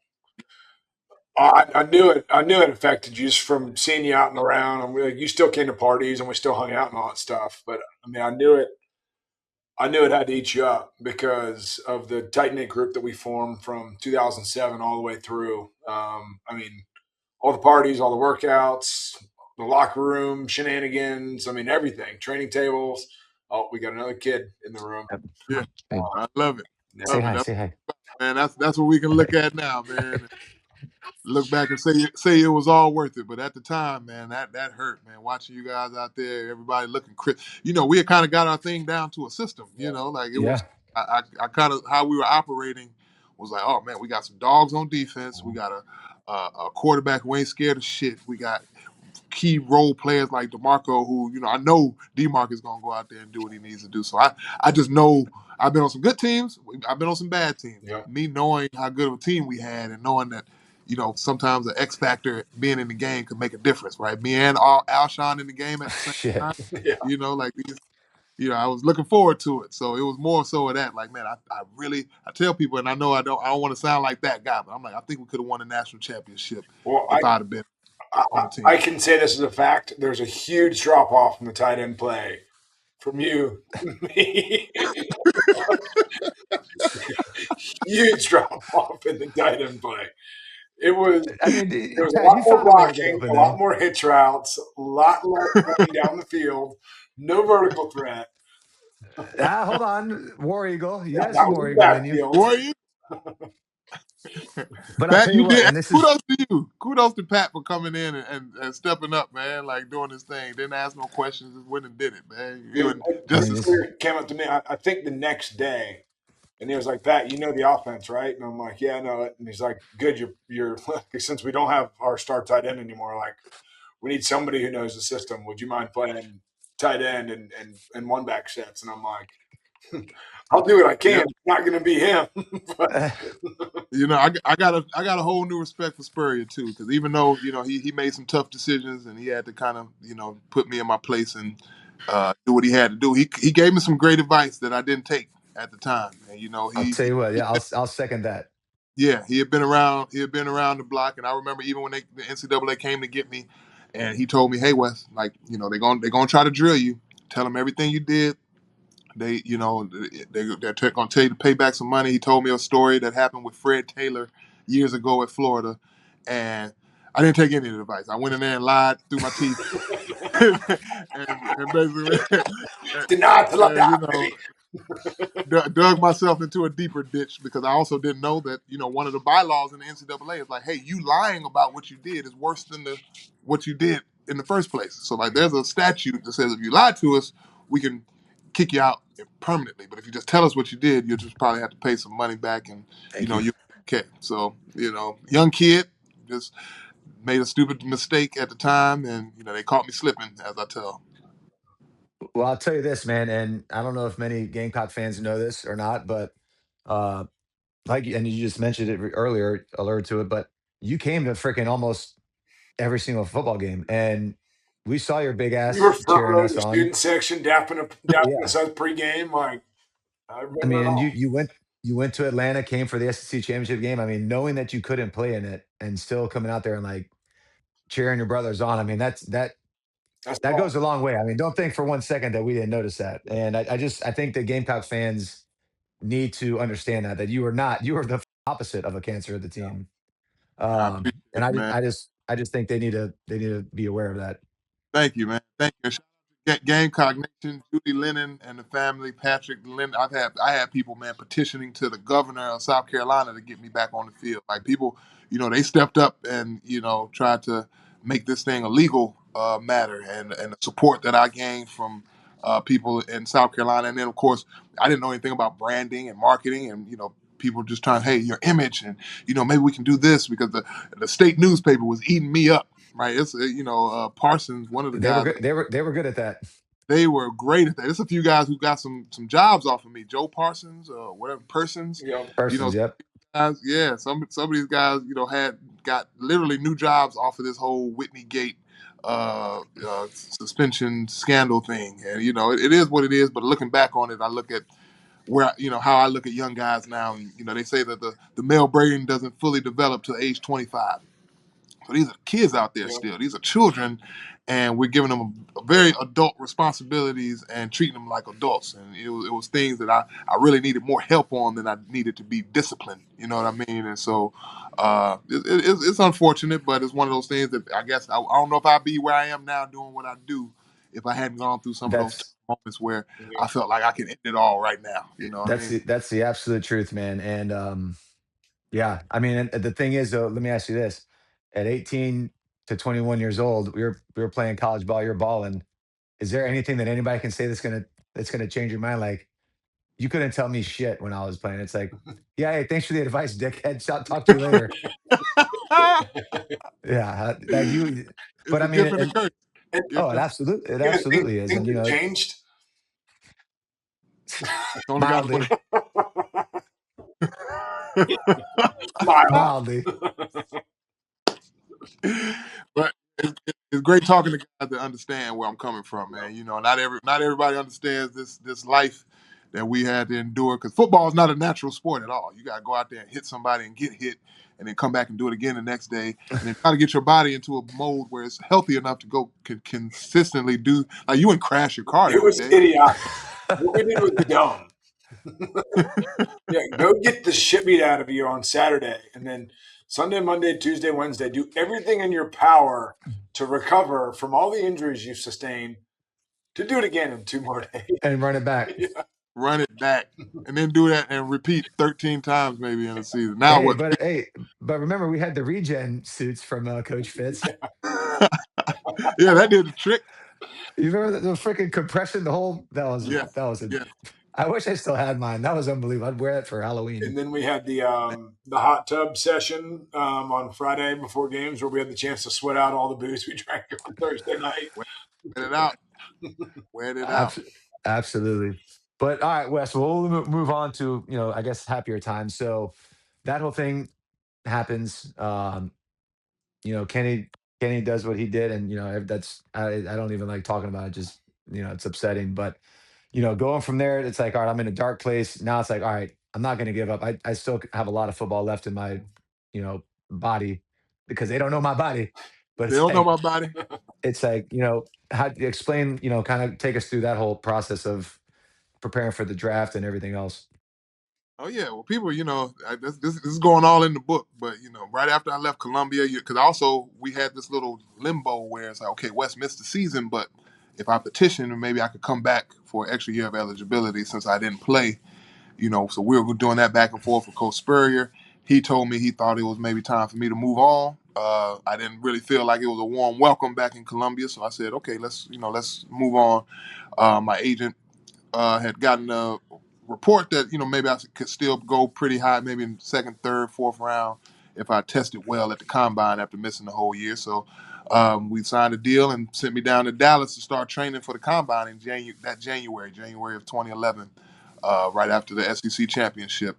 Speaker 3: I knew it. I knew it affected you just from seeing you out and around, and you still came to parties, and we still hung out and all that stuff. But I mean, I knew it. I knew it had to eat you up because of the tight knit group that we formed from 2007 all the way through. I mean, all the parties, all the workouts, the locker room shenanigans. I mean, everything. Training tables. Oh, we got another kid in the room.
Speaker 1: Yeah,
Speaker 2: Hey,
Speaker 1: I love it.
Speaker 3: Yeah.
Speaker 2: say
Speaker 1: Love it.
Speaker 2: hi. Say hi.
Speaker 1: Man, that's what we can look at now, man. Look back and say it was all worth it. But at the time, man, that hurt, man. Watching you guys out there, everybody looking crisp. We had kind of got our thing down to a system. Like it was.
Speaker 2: Yeah.
Speaker 1: I kind of how we were operating was like, oh man, we got some dogs on defense. We got a quarterback who ain't scared of shit. We got key role players like DeMarco, who I know DeMarco is gonna go out there and do what he needs to do. So I just know I've been on some good teams. I've been on some bad teams.
Speaker 3: Yeah.
Speaker 1: Me knowing how good of a team we had and knowing that sometimes the X factor being in the game could make a difference, right? Me and Alshon in the game at the same
Speaker 2: Shit.
Speaker 1: time.
Speaker 3: Yeah.
Speaker 1: Like these. I was looking forward to it. So it was more so of that. Like, man, I tell people, and I know I don't want to sound like that guy, but I'm like, I think we could have won a national championship
Speaker 3: Well,
Speaker 1: if I'd have been on the team.
Speaker 3: I can say this as a fact. There's a huge drop off from the tight end play from you, me. Huge drop off in the tight end play. There was a lot more blocking, a lot more hitch routes, a lot less running down the field, no vertical threat.
Speaker 2: Hold on, War Eagle. You got
Speaker 3: That
Speaker 2: some
Speaker 3: was
Speaker 2: War
Speaker 3: the
Speaker 2: Eagle in you.
Speaker 3: backfield.
Speaker 1: Boy, you
Speaker 2: But I'll
Speaker 1: Pat,
Speaker 2: tell you
Speaker 1: you
Speaker 2: what,
Speaker 1: did.
Speaker 2: and this is
Speaker 1: Kudos to you. Kudos to Pat for coming in and stepping up, man. Like doing his thing. Didn't ask no questions. Just went and did it, man.
Speaker 3: Came up to me. I think the next day, and he was like, "Pat, you know the offense, right?" And I'm like, "Yeah, I know it." And he's like, "Good, you're since we don't have our star tight end anymore, like we need somebody who knows the system. Would you mind playing tight end and one back sets?" And I'm like, "I'll do what I can.
Speaker 1: Yep.
Speaker 3: It's not going to be him."
Speaker 1: I got a whole new respect for Spurrier too, because even though he made some tough decisions and he had to kind of put me in my place and do what he had to do. He gave me some great advice that I didn't take at the time, and
Speaker 2: I'll tell you what. Yeah, I'll second that.
Speaker 1: Yeah, he had been around the block, and I remember even when the NCAA came to get me, and he told me, "Hey Wes, like they're gonna try to drill you. Tell them everything you did. They're gonna tell you to pay back some money." He told me a story that happened with Fred Taylor years ago at Florida, and I didn't take any of the advice. I went in there and lied through my teeth, and basically,
Speaker 3: Denied till I die,
Speaker 1: and, dug myself into a deeper ditch because I also didn't know that one of the bylaws in the NCAA is like, hey, you lying about what you did is worse than what you did in the first place. So like, there's a statute that says if you lie to us, we can kick you out permanently. But if you just tell us what you did, you'll just probably have to pay some money back, and you okay. So young kid just made a stupid mistake at the time, and they caught me slipping, as I tell.
Speaker 2: Well, I'll tell you this, man, and I don't know if many Gamecock fans know this or not, but uh, and you just mentioned it earlier, alerted to it, but you came to freaking almost every single football game, and we saw your big
Speaker 3: You were
Speaker 2: ass
Speaker 3: front
Speaker 2: cheering
Speaker 3: row
Speaker 2: us
Speaker 3: the
Speaker 2: on.
Speaker 3: student section, dapping us up pregame. Like I
Speaker 2: I
Speaker 3: remember
Speaker 2: mean,
Speaker 3: it all.
Speaker 2: you went to Atlanta, came for the SEC championship game. I mean, knowing that you couldn't play in it and still coming out there and like cheering your brothers on. I mean, that
Speaker 3: That's
Speaker 2: goes a
Speaker 3: all.
Speaker 2: long way. I mean, don't think for one second that we didn't notice that. And I think the Gamecock fans need to understand that you were the opposite of a cancer of the team.
Speaker 1: I appreciate
Speaker 2: And
Speaker 1: it, man.
Speaker 2: I just think they need to be aware of that.
Speaker 1: Thank you, man. Thank you. Shout out to Gamecock Nation, Judy Lennon and the family, Patrick Lennon. I had people, man, petitioning to the governor of South Carolina to get me back on the field. Like people, they stepped up and tried to make this thing a legal matter, and the support that I gained from people in South Carolina, and then of course I didn't know anything about branding and marketing, and people just trying, hey, your image, and maybe we can do this because the state newspaper was eating me up. Right, it's Parsons, one of the
Speaker 2: They were
Speaker 1: guys.
Speaker 2: good. They were good at that.
Speaker 1: They were great at that. There's a few guys who got some jobs off of me. Joe Parsons, whatever Persons,
Speaker 3: Yeah.
Speaker 2: Persons, yep.
Speaker 1: guys. Yeah, some of these guys, got literally new jobs off of this whole Whitney Gate suspension scandal thing. And it is what it is. But looking back on it, I look at where how I look at young guys now, and they say that the male brain doesn't fully develop till age 25. So these are kids out there still. These are children, and we're giving them a very adult responsibilities and treating them like adults. And it was things that I really needed more help on than I needed to be disciplined. You know what I mean? And so it's unfortunate, but it's one of those things that I guess I don't know if I'd be where I am now doing what I do if I hadn't gone through some of those
Speaker 2: That's
Speaker 1: moments where I felt like I can end it all right now. You know what I
Speaker 2: that's
Speaker 1: mean?
Speaker 2: that's the absolute truth, man. And yeah, I mean, and the thing is, though, let me ask you this: at 18 to 21 years old, we were playing college ball. You're balling. Is there anything that anybody can say that's gonna change your mind? Like, you couldn't tell me shit when I was playing. It's like, yeah, hey, thanks for the advice, dickhead. Talk to you later. Yeah, like you.
Speaker 1: It's
Speaker 2: But I
Speaker 1: a
Speaker 2: mean,
Speaker 1: gift and a curse.
Speaker 3: And
Speaker 2: oh,
Speaker 1: Gift
Speaker 2: it
Speaker 3: you guys think,
Speaker 2: absolutely is,
Speaker 3: think
Speaker 2: and you
Speaker 3: you've
Speaker 2: know,
Speaker 3: changed?
Speaker 1: it's only got
Speaker 2: mildly,
Speaker 3: Mild.
Speaker 2: mildly.
Speaker 1: but it's great talking to guys that understand where I'm coming from, man. You know, not everybody understands this life that we had to endure because football is not a natural sport at all. You got to go out there and hit somebody and get hit, and then come back and do it again the next day, and then try to get your body into a mode where it's healthy enough to go consistently do. Like you wouldn't crash your car
Speaker 3: It
Speaker 1: every
Speaker 3: was
Speaker 1: day.
Speaker 3: idiotic. What we did was dumb. Yeah, go get the shit beat out of you on Saturday, and then Sunday, Monday, Tuesday, Wednesday, do everything in your power to recover from all the injuries you've sustained to do it again in 2 more days.
Speaker 2: And run it back.
Speaker 3: Yeah.
Speaker 1: Run it back, and then do that and repeat 13 times maybe in a season. Now
Speaker 2: Hey,
Speaker 1: what?
Speaker 2: but remember, we had the regen suits from Coach Fitz.
Speaker 1: Yeah, that did the trick.
Speaker 2: You remember the freaking compression? The whole
Speaker 1: Yeah,
Speaker 2: that was a.
Speaker 1: yeah.
Speaker 2: I wish I still had mine. That was unbelievable. I'd wear it for Halloween.
Speaker 3: And then we had the hot tub session on Friday before games where we had the chance to sweat out all the booze we drank on Thursday night.
Speaker 1: Wet it out. Wet it out.
Speaker 2: Abs- Absolutely. But all right, Wes. Well, we'll move on to I guess happier times. So that whole thing happens. Kenny does what he did, and that's I don't even like talking about it. Just it's upsetting, but going from there, it's like, all right, I'm in a dark place. Now it's like, all right, I'm not going to give up. I still have a lot of football left in my, body because they don't know my body. But
Speaker 1: They don't know my body.
Speaker 2: it's like, how do you explain, kind of take us through that whole process of preparing for the draft and everything else.
Speaker 1: Oh yeah, well, people, this is going all in the book. But right after I left Columbia, because also we had this little limbo where it's like, okay, West missed the season, but if I petition, maybe I could come back for an extra year of eligibility since I didn't play. So we were doing that back and forth with Coach Spurrier. He told me he thought it was maybe time for me to move on. I didn't really feel like it was a warm welcome back in Columbia, so I said, okay, let's move on. My agent had gotten a report that maybe I could still go pretty high, maybe in second, third, fourth round if I tested well at the combine after missing the whole year. So we signed a deal and sent me down to Dallas to start training for the combine in January of 2011, right after the SEC championship.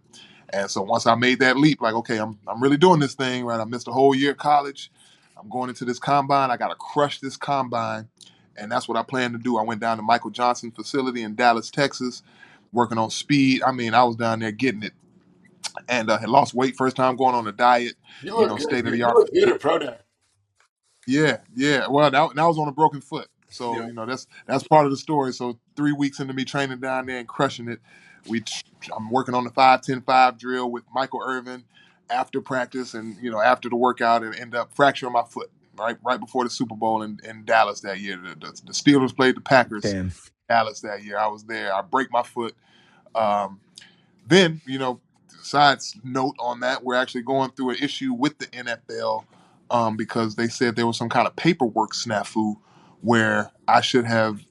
Speaker 1: And so once I made that leap, like, okay, I'm really doing this thing, right? I missed a whole year of college. I'm going into this combine. I got to crush this combine. And that's what I plan to do. I went down to Michael Johnson facility in Dallas, Texas, working on speed. I mean, I was down there getting it, and had lost weight first time going on a diet.
Speaker 3: You look good.
Speaker 1: State of the
Speaker 3: You
Speaker 1: art.
Speaker 3: look good at Pro Day.
Speaker 1: Yeah. Well, that was on a broken foot, so that's part of the story. So 3 weeks into me training down there and crushing it, I'm working on the 5-10-5 drill with Michael Irvin after practice, and after the workout, and end up fracturing my foot right before the Super Bowl in Dallas that year. The Steelers played the Packers.
Speaker 2: Damn.
Speaker 1: Dallas that year. I was there. I break my foot. Then, side note on that, we're actually going through an issue with the NFL because they said there was some kind of paperwork snafu where I should have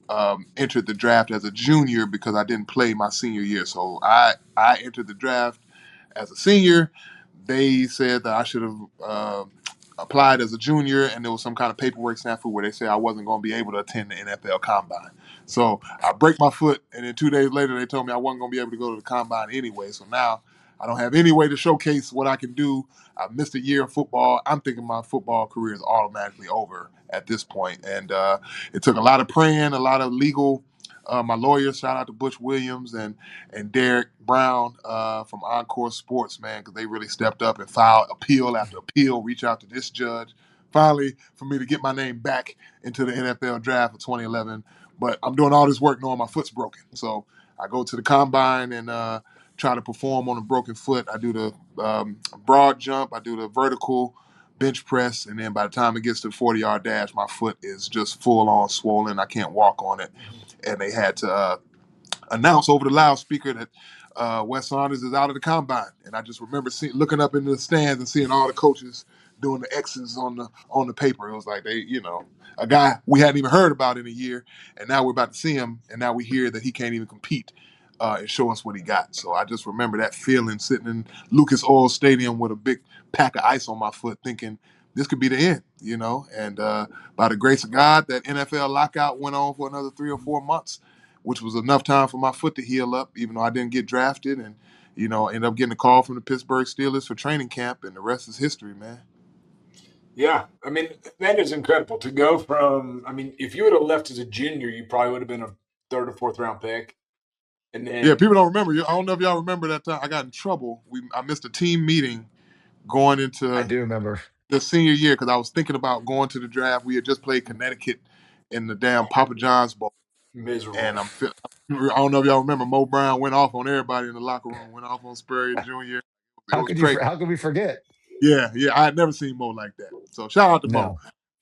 Speaker 1: entered the draft as a junior because I didn't play my senior year. So I entered the draft as a senior. They said that I should have applied as a junior, and there was some kind of paperwork snafu where they said I wasn't going to be able to attend the NFL Combine. So I break my foot, and then 2 days later they told me I wasn't going to be able to go to the Combine anyway. So now I don't have any way to showcase what I can do. I've missed a year of football. I'm thinking my football career is automatically over at this point. And it took a lot of praying, a lot of legal. My lawyers, shout out to Butch Williams and Derek Brown from Encore Sports, man, because they really stepped up and filed appeal after appeal, reach out to this judge, finally for me to get my name back into the NFL draft of 2011. But I'm doing all this work knowing my foot's broken. So I go to the combine and try to perform on a broken foot. I do the broad jump, I do the vertical bench press, and then by the time it gets to the 40-yard dash, my foot is just full on swollen. I can't walk on it. And they had to announce over the loudspeaker that Weslye Saunders is out of the combine. And I just remember looking up into the stands and seeing all the coaches doing the X's on the paper. It was like a guy we hadn't even heard about in a year, and now we're about to see him, and now we hear that he can't even compete and show us what he got. So I just remember that feeling sitting in Lucas Oil Stadium with a big pack of ice on my foot, thinking this could be the end, And by the grace of God, that NFL lockout went on for another 3 or 4 months, which was enough time for my foot to heal up, even though I didn't get drafted. And, ended up getting a call from the Pittsburgh Steelers for training camp, and the rest is history, man.
Speaker 3: Yeah, I mean, that is incredible to go from. I mean, if you would have left as a junior, you probably would have been a third or fourth round pick. And
Speaker 1: Yeah,
Speaker 3: then
Speaker 1: people don't remember. I don't know if y'all remember that time I got in trouble. I missed a team meeting going
Speaker 2: I
Speaker 1: into
Speaker 2: do remember.
Speaker 1: the senior year because I was thinking about going to the draft. We had just played Connecticut in the damn Papa John's Bowl.
Speaker 3: miserable.
Speaker 1: And I don't know if y'all remember, Mo Brown went off on everybody in the locker room, went off on Spurrier Jr. It was crazy.
Speaker 2: How could we forget?
Speaker 1: Yeah, I had never seen Mo like that. So shout out to Mo.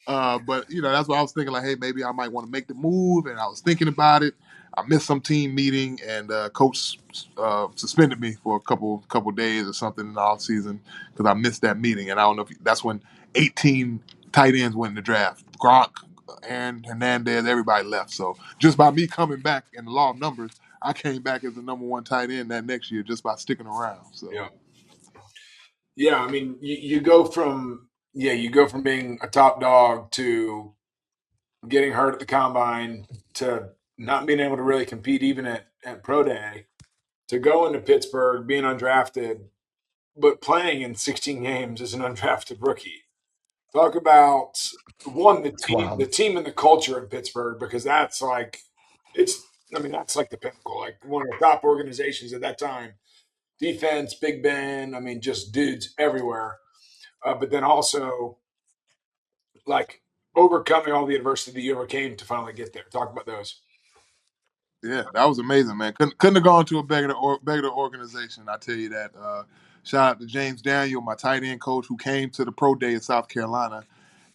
Speaker 2: No.
Speaker 1: But that's what I was thinking. Like, hey, maybe I might want to make the move, and I was thinking about it. I missed some team meeting, and coach suspended me for a couple days or something in the off season because I missed that meeting. And I don't know if that's when 18 tight ends went in the draft. Gronk, Aaron Hernandez, everybody left. So just by me coming back in the law of numbers, I came back as the number one tight end that next year just by sticking around. So
Speaker 3: Yeah, yeah. I mean, you go from being a top dog to getting hurt at the combine to not being able to really compete even at pro day to going to Pittsburgh, being undrafted, but playing in 16 games as an undrafted rookie. Talk about
Speaker 2: It's wild.
Speaker 3: the team and the culture in Pittsburgh, because that's like that's like the pinnacle, like one of the top organizations at that time. Defense, Big Ben, I mean, just dudes everywhere. But then also like overcoming all the adversity that you overcame to finally get there. Talk about those.
Speaker 1: yeah, that was amazing, man. Couldn't have gone to a better organization. I tell you that. Shout out to James Daniel, my tight end coach, who came to the pro day in South Carolina.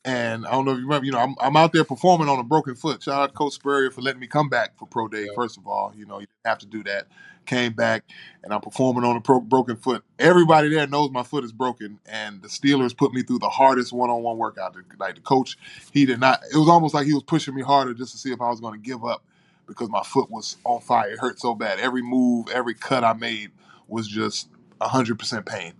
Speaker 1: And I don't know if you remember, I'm out there performing on a broken foot. Shout out to Coach Spurrier for letting me come back for pro day.
Speaker 3: Yeah.
Speaker 1: First of all, you didn't have to do that. Came back, and I'm performing on a broken foot. Everybody there knows my foot is broken, and the Steelers put me through the hardest one-on-one workout. Like the coach, he did not. It was almost like he was pushing me harder just to see if I was going to give up because my foot was on fire. It hurt so bad. Every move, every cut I made was just 100% pain.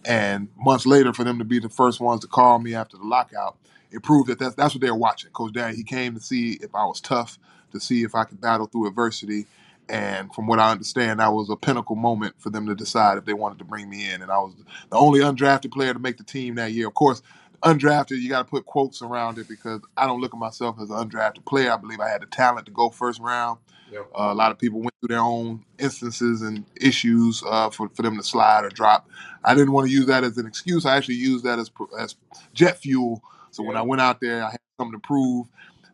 Speaker 1: And months later, for them to be the first ones to call me after the lockout, it proved that that's what they were watching. Coach Daddy, he came to see if I was tough, to see if I could battle through adversity. And from what I understand, that was a pinnacle moment for them to decide if they wanted to bring me in. And I was the only undrafted player to make the team that year. Of course, undrafted, you got to put quotes around it because I don't look at myself as an undrafted player. I believe I had the talent to go first round.
Speaker 3: Yep.
Speaker 1: A lot of people went through their own instances and issues for them to slide or drop. I didn't want to use that as an excuse. I actually used that as jet fuel. So when I went out there, I had something to prove.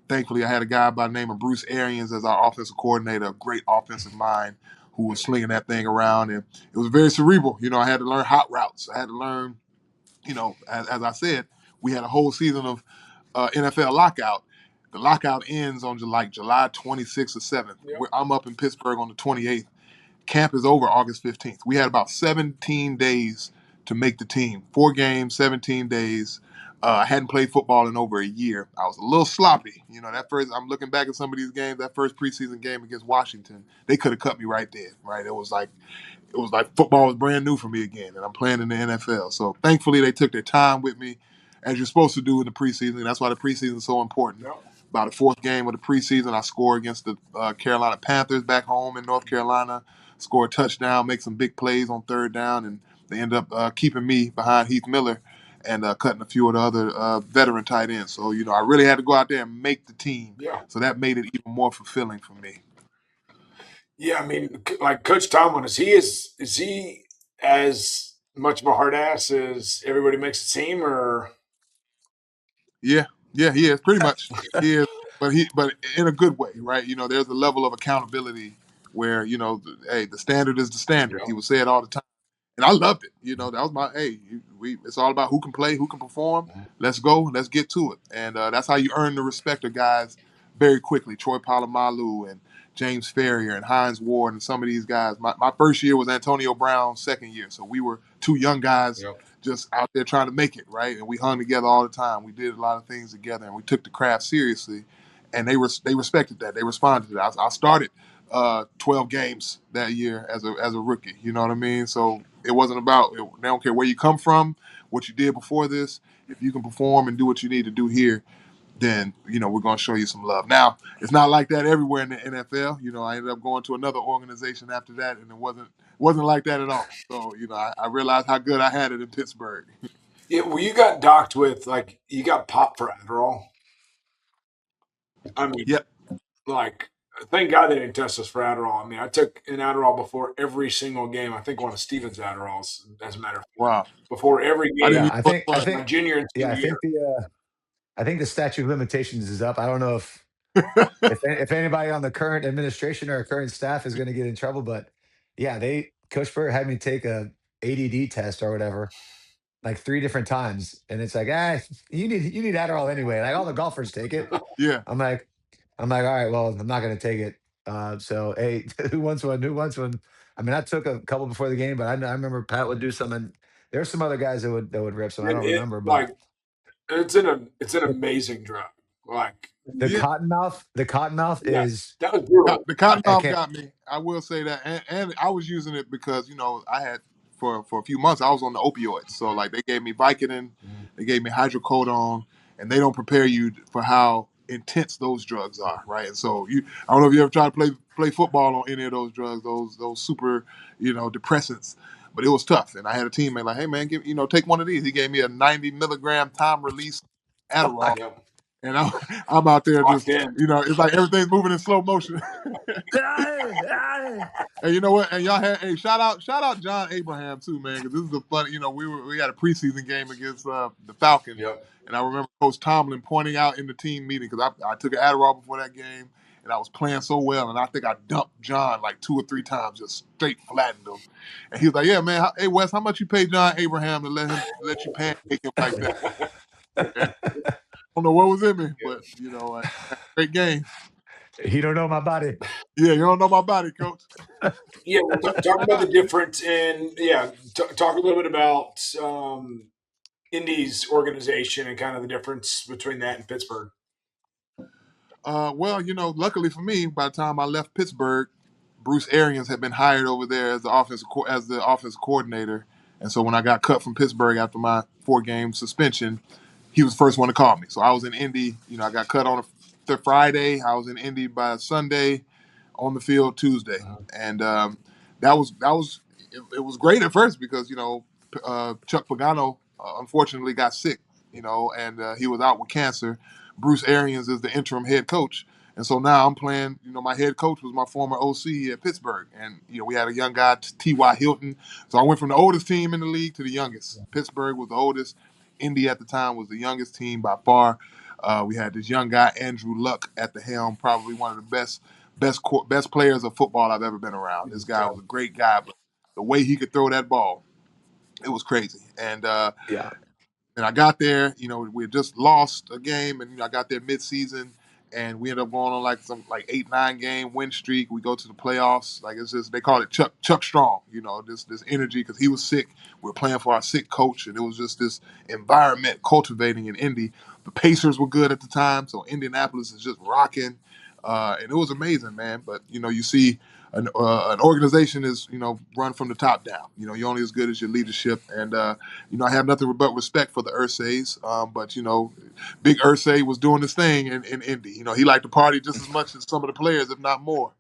Speaker 1: Thankfully, I had a guy by the name of Bruce Arians as our offensive coordinator, a great offensive mind who was slinging that thing around. And it was very cerebral. I had to learn hot routes. I had to learn, as I said, we had a whole season of NFL lockout. The lockout ends on July 26th or 7th.
Speaker 3: Yep.
Speaker 1: I'm up in Pittsburgh on the 28th. Camp is over August 15th. We had about 17 days to make the team. 4 games, 17 days. I hadn't played football in over a year. I was a little sloppy. I'm looking back at some of these games, that first preseason game against Washington, they could have cut me right there, right? It was like football was brand new for me again, and I'm playing in the NFL. So thankfully, they took their time with me, as you're supposed to do in the preseason. That's why the preseason is so important.
Speaker 3: Yep.
Speaker 1: By the 4th game of the preseason, I scored against the Carolina Panthers back home in North Carolina, score a touchdown, make some big plays on 3rd down, and they end up keeping me behind Heath Miller and cutting a few of the other veteran tight ends. So, I really had to go out there and make the team.
Speaker 3: Yeah.
Speaker 1: So that made it even more fulfilling for me.
Speaker 3: Yeah, I mean, like Coach Tomlin, is he as much of a hard ass as everybody makes it seem, or?
Speaker 1: Yeah, he is pretty much. He is, but in a good way, right? There's a level of accountability where hey, the standard is the standard. He would say it all the time, and I loved it. That was my hey. It's all about who can play, who can perform. Let's go, let's get to it, and that's how you earn the respect of guys very quickly. Troy Polamalu and James Spurrier and Hines Ward and some of these guys. My first year was Antonio Brown's second year, so we were two young guys just out there trying to make it, right? And we hung together all the time. We did a lot of things together, and we took the craft seriously. And they respected that. They responded to that. I started 12 games that year as a rookie. You know what I mean? So it wasn't about. They don't care where you come from, what you did before this. If you can perform and do what you need to do here, then we're going to show you some love. Now it's not like that everywhere in the NFL. I ended up going to another organization after that, and it wasn't like that at all. So I realized how good I had it in Pittsburgh.
Speaker 3: Yeah, well, you got docked with you got popped for Adderall. I mean,
Speaker 1: Yep.
Speaker 3: Thank God they didn't test us for Adderall. I mean, I took an Adderall before every single game. I think one of Steven's Adderalls, as a matter of fact.
Speaker 1: Wow.
Speaker 3: Before every
Speaker 1: I
Speaker 3: game.
Speaker 1: didn't.
Speaker 2: Yeah, I think,
Speaker 3: My junior and
Speaker 2: yeah,
Speaker 3: senior year.
Speaker 2: I think the statute of limitations is up. I don't know if anybody on the current administration or current staff is going to get in trouble, but yeah, Coach Spurrier had me take a ADD test or whatever, like 3 different times, and it's like, you need Adderall anyway. Like all the golfers take it.
Speaker 1: Yeah.
Speaker 2: I'm like, all right, well, I'm not going to take it. So hey, who wants one? Who wants one? I mean, I took a couple before the game, but I remember Pat would do some, and there's some other guys that would rip some. I don't remember, but
Speaker 3: It's an amazing drug.
Speaker 2: the
Speaker 1: Yeah.
Speaker 2: cottonmouth is
Speaker 3: that was brutal.
Speaker 1: The cottonmouth
Speaker 2: can't.
Speaker 1: got me. I will say that, and I was using it because I had for a few months I was on the opioids. So like they gave me Vicodin, they gave me hydrocodone, and they don't prepare you for how intense those drugs are, right? And so I don't know if you ever tried to play football on any of those drugs, those super depressants. But it was tough, and I had a teammate like, "Hey man, take one of these." He gave me a 90 milligram time release Adderall.
Speaker 3: Yep.
Speaker 1: And I'm out there
Speaker 3: Locked
Speaker 1: just,
Speaker 3: in.
Speaker 1: it's like everything's moving in slow motion. And you know what? And y'all had, shout out John Abraham too, man, because this is a fun. We had a preseason game against the Falcons,
Speaker 3: Yep.
Speaker 1: and I remember Coach Tomlin pointing out in the team meeting because I took an Adderall before that game, and I was playing so well, and I think I dumped John like 2 or 3 times, just straight flattened him. And he was like, "Yeah, man, hey Wes, how much you pay John Abraham to let you pancake him like that?" And I don't know what was in me, but great game.
Speaker 2: You don't know my body.
Speaker 1: Yeah, you don't know my body, Coach.
Speaker 3: Yeah, well, talk about the difference in talk a little bit about Indy's organization and kind of the difference between that and Pittsburgh.
Speaker 1: Well, luckily for me, by the time I left Pittsburgh, Bruce Arians had been hired over there as the offensive coordinator, and so when I got cut from Pittsburgh after my 4-game suspension, he was the first one to call me. So I was in Indy. I got cut on a Friday. I was in Indy by Sunday, on the field Tuesday, and that was it was great at first because Chuck Pagano unfortunately got sick, and he was out with cancer. Bruce Arians is the interim head coach, and so now I'm playing. My head coach was my former OC at Pittsburgh, and we had a young guy, T.Y. Hilton. So I went from the oldest team in the league to the youngest. Pittsburgh was the oldest. Indy at the time was the youngest team by far. We had this young guy, Andrew Luck, at the helm, probably one of the best players of football I've ever been around. This guy was a great guy, but the way he could throw that ball, it was crazy. And and I got there, we had just lost a game, and I got there mid-season, and we ended up going on some 8-9 game win streak. We go to the playoffs. It's just they call it Chuck Strong. This energy because he was sick. We were playing for our sick coach, and it was just this environment cultivating in Indy. The Pacers were good at the time, so Indianapolis is just rocking, and it was amazing, man. But you see. An organization is, run from the top down. You're only as good as your leadership. And, I have nothing but respect for the Ursays. But, Big Ursay was doing his thing in Indy. He liked to party just as much as some of the players, if not more.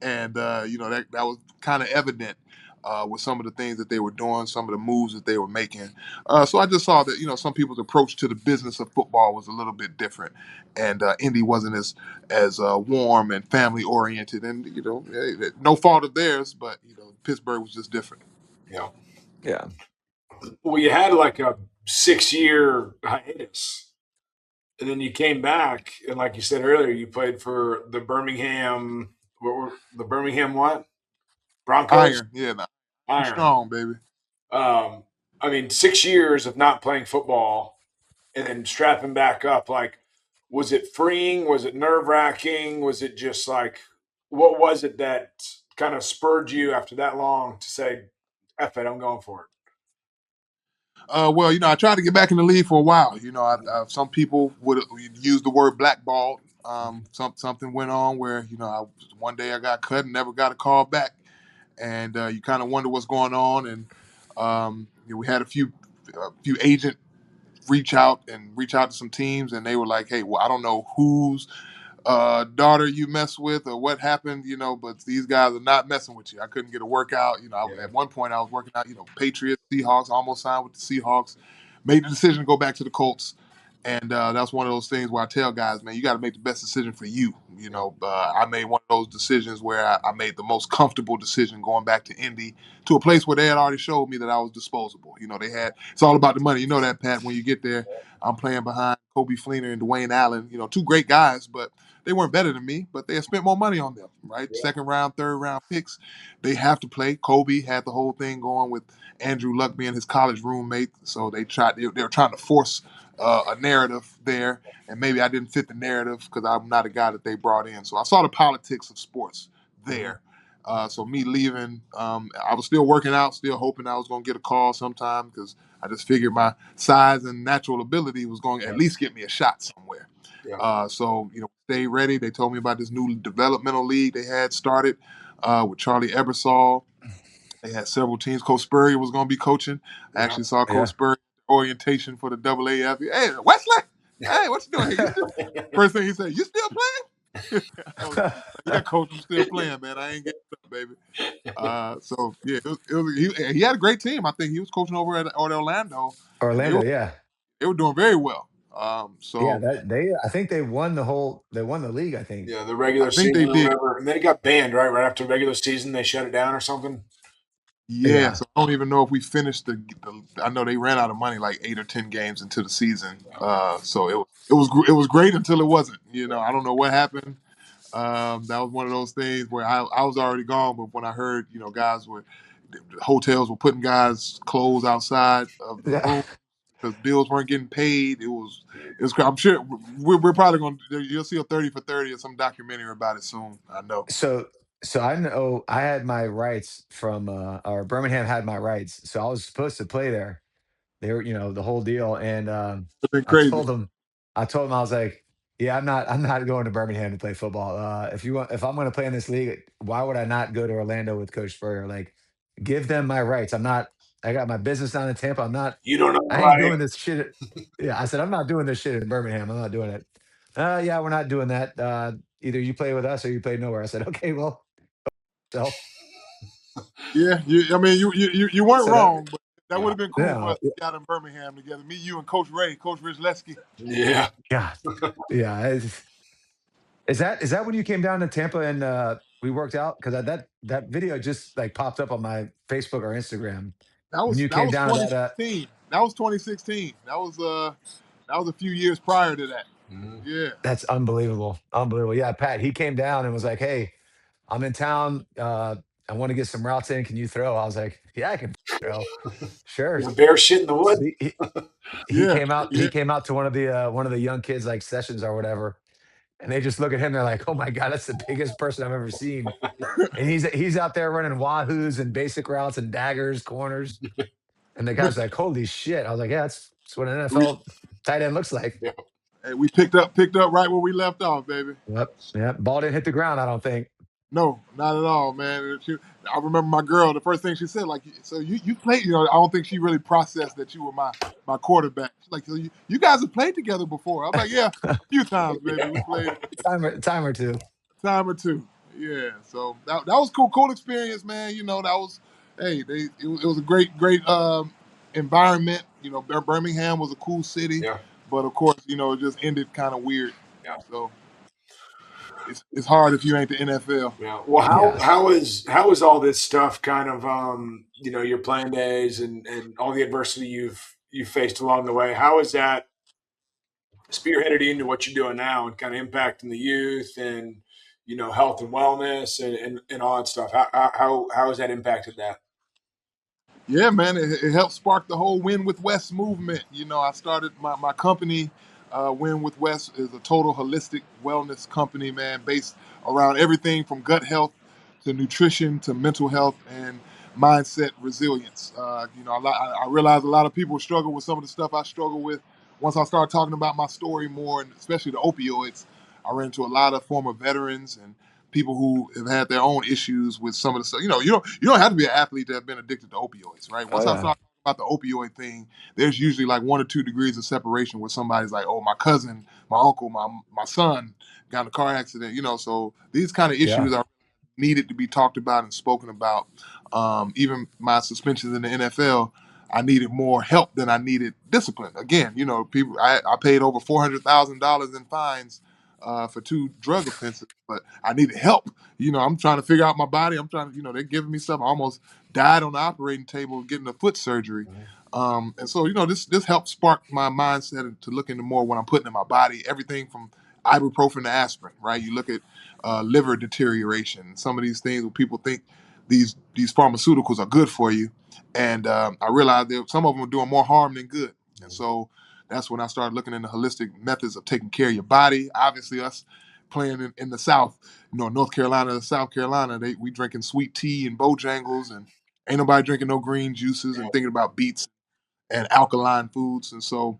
Speaker 1: And, that was kind of evident with some of the things that they were doing, some of the moves that they were making. So I just saw that, some people's approach to the business of football was a little bit different. And Indy wasn't as warm and family oriented. And, no fault of theirs, but, Pittsburgh was just different.
Speaker 2: Yeah.
Speaker 3: Well, you had like a 6-year hiatus. And then you came back, and like you said earlier, you played for the Birmingham. What were the Birmingham what? Broncos?
Speaker 1: Iron, yeah, nah, I'm
Speaker 3: Iron.
Speaker 1: strong, baby.
Speaker 3: I mean, 6 years of not playing football and then strapping back up. Like, was it freeing? Was it nerve wracking? Was it just like, what was it that kind of spurred you after that long to say, "F it, I'm going for it"?
Speaker 1: Well, I tried to get back in the league for a while. Some people would use the word blackballed. Something went on where one day I got cut and never got a call back, and you kind of wonder what's going on. And we had a few agent reach out to some teams, and they were like, "Hey, well, I don't know who's daughter you mess with or what happened, but these guys are not messing with you." I couldn't get a workout. At one point I was working out, Patriots, Seahawks, almost signed with the Seahawks, made the decision to go back to the Colts. And that's one of those things where I tell guys, man, you got to make the best decision for you. I made one of those decisions where I made the most comfortable decision going back to Indy, to a place where they had already showed me that I was disposable. It's all about the money. You know that, Pat, when you get there. I'm playing behind Kobe Fleener and Dwayne Allen, two great guys, but they weren't better than me, but they had spent more money on them, right?
Speaker 3: Yeah.
Speaker 1: Second round, third round picks. They have to play. Kobe had the whole thing going with Andrew Luck being his college roommate. So they were trying to force a narrative there. And maybe I didn't fit the narrative because I'm not a guy that they brought in. So I saw the politics of sports there. So me leaving, I was still working out, still hoping I was going to get a call sometime because I just figured my size and natural ability was going to at least get me a shot somewhere.
Speaker 3: Yeah.
Speaker 1: So stay ready. They told me about this new developmental league they had started with Charlie Ebersol. They had several teams. Coach Spurrier was going to be coaching. I
Speaker 3: Yeah.
Speaker 1: actually saw Coach
Speaker 2: Yeah.
Speaker 1: Spurrier orientation for the AAF. Hey, Wesley! Hey, what you doing? Hey, first thing he said, "You still playing?" I was like, "Yeah, coach, I'm still playing, man. I ain't getting up, baby." So yeah, he had a great team. I think he was coaching over at Orlando, and
Speaker 2: Orlando, yeah.
Speaker 1: they were doing very well.
Speaker 2: Yeah,
Speaker 1: So
Speaker 2: I think they won the league, I think.
Speaker 3: Yeah, the
Speaker 1: I
Speaker 3: regular
Speaker 1: think they
Speaker 3: season or
Speaker 1: did.
Speaker 3: whatever. And then it got banned, right? Right after regular season, they shut it down or something.
Speaker 1: Yeah,
Speaker 2: Yeah.
Speaker 1: so I don't even know if we finished I know they ran out of money like 8 or 10 games into the season. So it was great until it wasn't. I don't know what happened. That was one of those things where I was already gone, but when I heard guys the hotels were putting guys' clothes outside of the
Speaker 2: Yeah.
Speaker 1: room because bills weren't getting paid. It was. I'm sure we're probably going to. You'll see a 30 for 30 or some documentary about it soon. I know.
Speaker 2: So I know I had my rights from or Birmingham had my rights. So I was supposed to play there. They were, the whole deal. And
Speaker 1: It's been
Speaker 2: I
Speaker 1: crazy.
Speaker 2: told them, I was like, yeah, I'm not going to Birmingham to play football. If I'm going to play in this league, why would I not go to Orlando with Coach Spurrier? Like, give them my rights. I got my business down in Tampa.
Speaker 3: You don't know
Speaker 2: I ain't
Speaker 3: about
Speaker 2: doing this shit. Yeah, I said, I'm not doing this shit in Birmingham. I'm not doing it. Yeah, we're not doing that. Either you play with us or you play nowhere. I said, okay, well, so
Speaker 1: Yeah, you weren't
Speaker 2: said,
Speaker 1: wrong, but that would
Speaker 3: Yeah.
Speaker 1: have been cool for
Speaker 2: yeah,
Speaker 1: us to get out in Birmingham together. Me, you, and Coach Ray, Coach Rich Lesky.
Speaker 3: Yeah.
Speaker 2: God, yeah. Is that when you came down to Tampa and we worked out? Because that video just like popped up on my Facebook or Instagram
Speaker 1: That
Speaker 2: when
Speaker 1: was
Speaker 2: you
Speaker 1: that
Speaker 2: came
Speaker 1: was
Speaker 2: down to that.
Speaker 1: 2016. That was 2016. That was a few years prior to that.
Speaker 3: Mhm.
Speaker 1: Yeah.
Speaker 2: That's unbelievable, unbelievable. Yeah, Pat, he came down and was like, "Hey, I'm in town. I want to get some routes in. Can you throw?" I was like, "Yeah, I can throw. Sure."
Speaker 3: There's a bear shit in the
Speaker 2: So
Speaker 3: wood.
Speaker 2: he
Speaker 1: Yeah.
Speaker 2: came out.
Speaker 1: Yeah.
Speaker 2: He came out to one of the young kids like sessions or whatever, and they just look at him. They're like, "Oh my god, that's the biggest person I've ever seen." And he's out there running wahoos and basic routes and daggers, corners. And the guy's like, "Holy shit!" I was like, "Yeah, that's what an
Speaker 1: we
Speaker 2: NFL tight end looks like."
Speaker 3: Yeah.
Speaker 1: hey, we picked up right where we left off, baby.
Speaker 2: Yep. Yep. Ball didn't hit the ground. I don't think.
Speaker 1: No, not at all, man. I remember my girl. The first thing she said, like, "So you played?" I don't think she really processed that you were my quarterback. She's like, "So you guys have played together before?" I'm like, "Yeah, a few times, baby. We played
Speaker 2: Time or two.
Speaker 1: a time or two." Yeah. So that was cool experience, man. That was, hey, it was a great environment. Birmingham was a cool city,
Speaker 3: Yeah.
Speaker 1: but of course, it just ended kind of weird.
Speaker 3: Yeah.
Speaker 1: So it's hard if you ain't the NFL.
Speaker 3: Yeah. Well,
Speaker 2: Yeah.
Speaker 3: how is all this stuff kind of your playing days and all the adversity you've faced along the way? How has that spearheaded you into what you're doing now and kind of impacting the youth and, health and wellness and all that stuff. How has that impacted that?
Speaker 1: Yeah, man, it helped spark the whole Win with West movement. I started my company. Win with West is a total holistic wellness company, man, based around everything from gut health to nutrition to mental health and mindset resilience. I realized a lot of people struggle with some of the stuff I struggle with. Once I started talking about my story more, and especially the opioids, I ran into a lot of former veterans and people who have had their own issues with some of the stuff. You don't have to be an athlete to have been addicted to opioids, right?
Speaker 2: Oh
Speaker 1: Once I
Speaker 2: yeah.
Speaker 1: start talking about the opioid thing, there's usually like 1 or 2 degrees of separation where somebody's like, "Oh, my cousin, my uncle, my son got in a car accident." So these kind of
Speaker 2: Yeah.
Speaker 1: issues are needed to be talked about and spoken about. Even my suspensions in the NFL, I needed more help than I needed discipline. Again, people. I paid over $400,000 in fines for 2 drug offenses, but I needed help. I'm trying to figure out my body. I'm trying to, they're giving me stuff. I almost died on the operating table getting a foot surgery. And so, this helped spark my mindset to look into more what I'm putting in my body. Everything from ibuprofen to aspirin, right? You look at liver deterioration, some of these things where people think these pharmaceuticals are good for you, and I realized that some of them are doing more harm than good. And so that's when I started looking into holistic methods of taking care of your body. Obviously, us playing in the South, North Carolina, South Carolina, we drinking sweet tea and Bojangles, and ain't nobody drinking no green juices and thinking about beets and alkaline foods. And so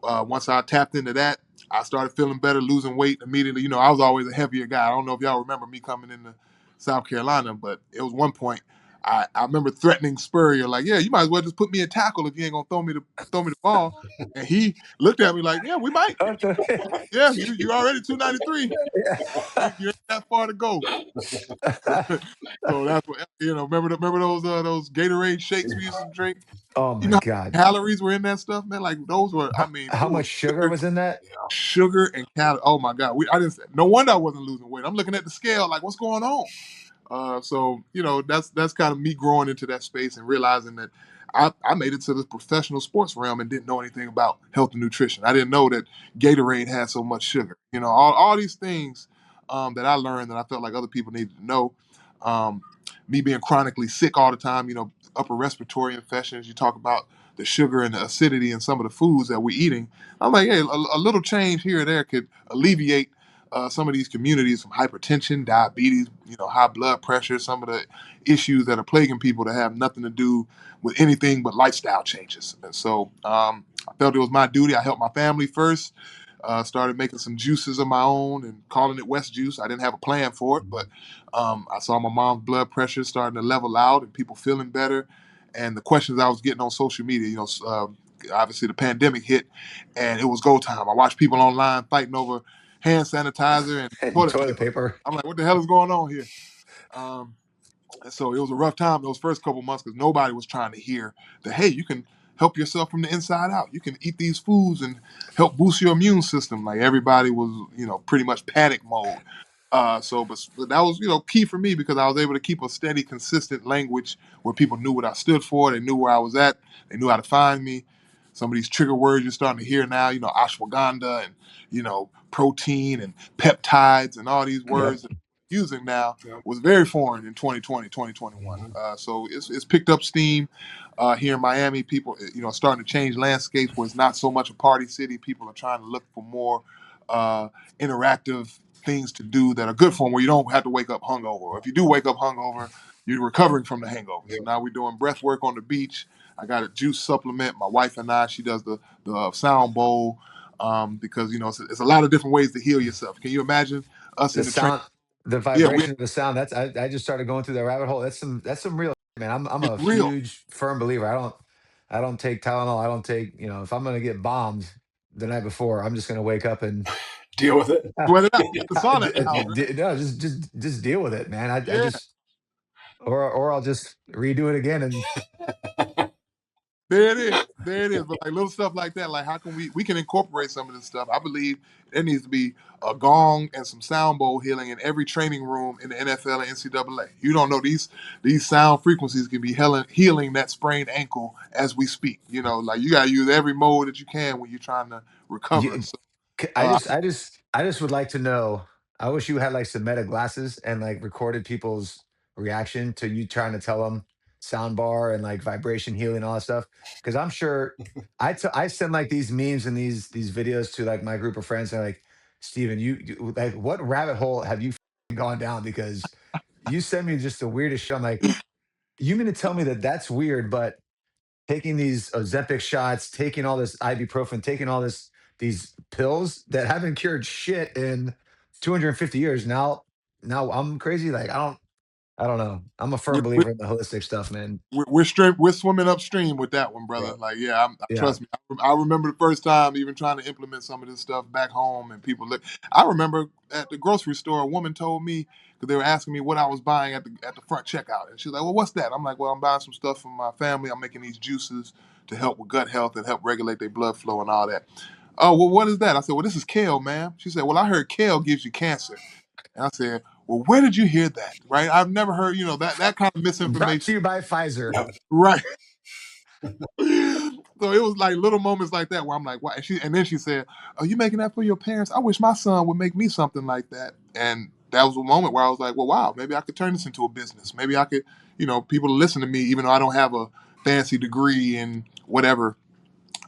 Speaker 1: once I tapped into that, I started feeling better, losing weight immediately. I was always a heavier guy. I don't know if y'all remember me coming into South Carolina, but it was one point I remember threatening Spurrier, like, "Yeah, you might as well just put me in tackle if you ain't gonna throw me the ball." And he looked at me like, "Yeah, we might. Yeah, you already 293. You ain't that far to go." So that's what Remember those Gatorade shakes we used to drink?
Speaker 2: Oh
Speaker 1: You
Speaker 2: my
Speaker 1: know how
Speaker 2: God.
Speaker 1: many calories were in that stuff, man? Like those were, I mean,
Speaker 2: How
Speaker 1: it was
Speaker 2: much sugar was in that?
Speaker 1: sugar and calories. Oh my God, I didn't. No wonder I wasn't losing weight. I'm looking at the scale, like, what's going on? So that's kind of me growing into that space and realizing that I made it to the professional sports realm and didn't know anything about health and nutrition. I didn't know that Gatorade had so much sugar. All these things that I learned that I felt like other people needed to know. Um, Me being chronically sick all the time, upper respiratory infections. You talk about the sugar and the acidity in some of the foods that we're eating. I'm like, hey, a little change here or there could alleviate some of these communities from hypertension, diabetes, high blood pressure, some of the issues that are plaguing people that have nothing to do with anything but lifestyle changes. And so I felt it was my duty. I helped my family first. Started making some juices of my own and calling it West Juice. I didn't have a plan for it, but I saw my mom's blood pressure starting to level out and people feeling better. And the questions I was getting on social media, obviously the pandemic hit and it was go time. I watched people online fighting over hand sanitizer and
Speaker 2: And
Speaker 1: toilet
Speaker 2: toilet
Speaker 1: paper.
Speaker 2: paper.
Speaker 1: I'm like, what the hell is going on here? Um, and so it was a rough time those first couple months because nobody was trying to hear that, hey, you can help yourself from the inside out. You can eat these foods and help boost your immune system. Like everybody was, pretty much panic mode. But that was, key for me because I was able to keep a steady, consistent language where people knew what I stood for. They knew where I was at. They knew how to find me. Some of these trigger words you're starting to hear now, ashwagandha and, protein and peptides and all these
Speaker 2: Yep.
Speaker 1: words that I'm using now
Speaker 3: Yep.
Speaker 1: was very foreign in 2020, 2021. So it's picked up steam here in Miami. People, starting to change landscapes where it's not so much a party city. People are trying to look for more interactive things to do that are good for them, where you don't have to wake up hungover. Or if you do wake up hungover, you're recovering from the hangover. So now we're doing breath work on the beach. I got a juice supplement. My wife and I, she does the sound bowl because it's a lot of different ways to heal yourself. Can you imagine us
Speaker 2: The
Speaker 1: in the train?
Speaker 2: sound, the
Speaker 1: Yeah, we
Speaker 2: vibration of the sound. I just started going through that rabbit hole. That's some real man. I'm
Speaker 1: it's
Speaker 2: a
Speaker 1: real.
Speaker 2: huge firm believer. I don't take Tylenol. I don't take, if I'm gonna get bombed the night before, I'm just gonna wake up and
Speaker 3: Deal with it.
Speaker 1: Sweat it out. Get the sauna at the house, right?
Speaker 2: no, just deal with it, man. I
Speaker 1: Yeah.
Speaker 2: just or I'll just redo it again and
Speaker 1: There it is. There it is. But like little stuff like that, like how can we can incorporate some of this stuff? I believe there needs to be a gong and some sound bowl healing in every training room in the NFL and NCAA. You don't know these sound frequencies can be healing that sprained ankle as we speak. Like you gotta use every mode that you can when you're trying to recover.
Speaker 2: you,
Speaker 1: So Uh,
Speaker 2: I just would like to know. I wish you had like some meta glasses and like recorded people's reaction to you trying to tell them sound bar and like vibration healing and all that stuff. Because I'm sure I send like these memes and these videos to like my group of friends and like, Steven, like what rabbit hole have you gone down? Because you send me just the weirdest shit. I'm like, you mean to tell me that that's weird, but taking these Ozempic shots, taking all this ibuprofen, taking all these pills that haven't cured shit in 250 years. Now I'm crazy. Like I don't know. I'm a
Speaker 1: we,
Speaker 2: firm
Speaker 1: we,
Speaker 2: believer in the holistic stuff, man.
Speaker 1: we're swimming upstream with that one, brother.
Speaker 3: Yeah.
Speaker 1: Like, yeah,
Speaker 2: Yeah.
Speaker 1: trust me. I remember the first time even trying to implement some of this stuff back home, and people look. I remember at the grocery store, a woman told me because they were asking me what I was buying at the front checkout, and she's like, "Well, what's that?" I'm like, "Well, I'm buying some stuff for my family. I'm making these juices to help with gut health and help regulate their blood flow and all that." Oh, well, what is that? I said, "Well, this is kale, ma'am." She said, "Well, I heard kale gives you cancer." And I said, "Well, where did you hear that?" Right? I've never heard, that kind of
Speaker 2: Brought to
Speaker 1: misinformation.
Speaker 2: you by Pfizer.
Speaker 3: Yeah.
Speaker 1: Right. So it was like little moments like that where I'm like, "Why?" And then she said, "Are you making that for your parents? I wish my son would make me something like that." And that was a moment where I was like, "Well, wow, maybe I could turn this into a business. Maybe I could, people listen to me, even though I don't have a fancy degree in whatever.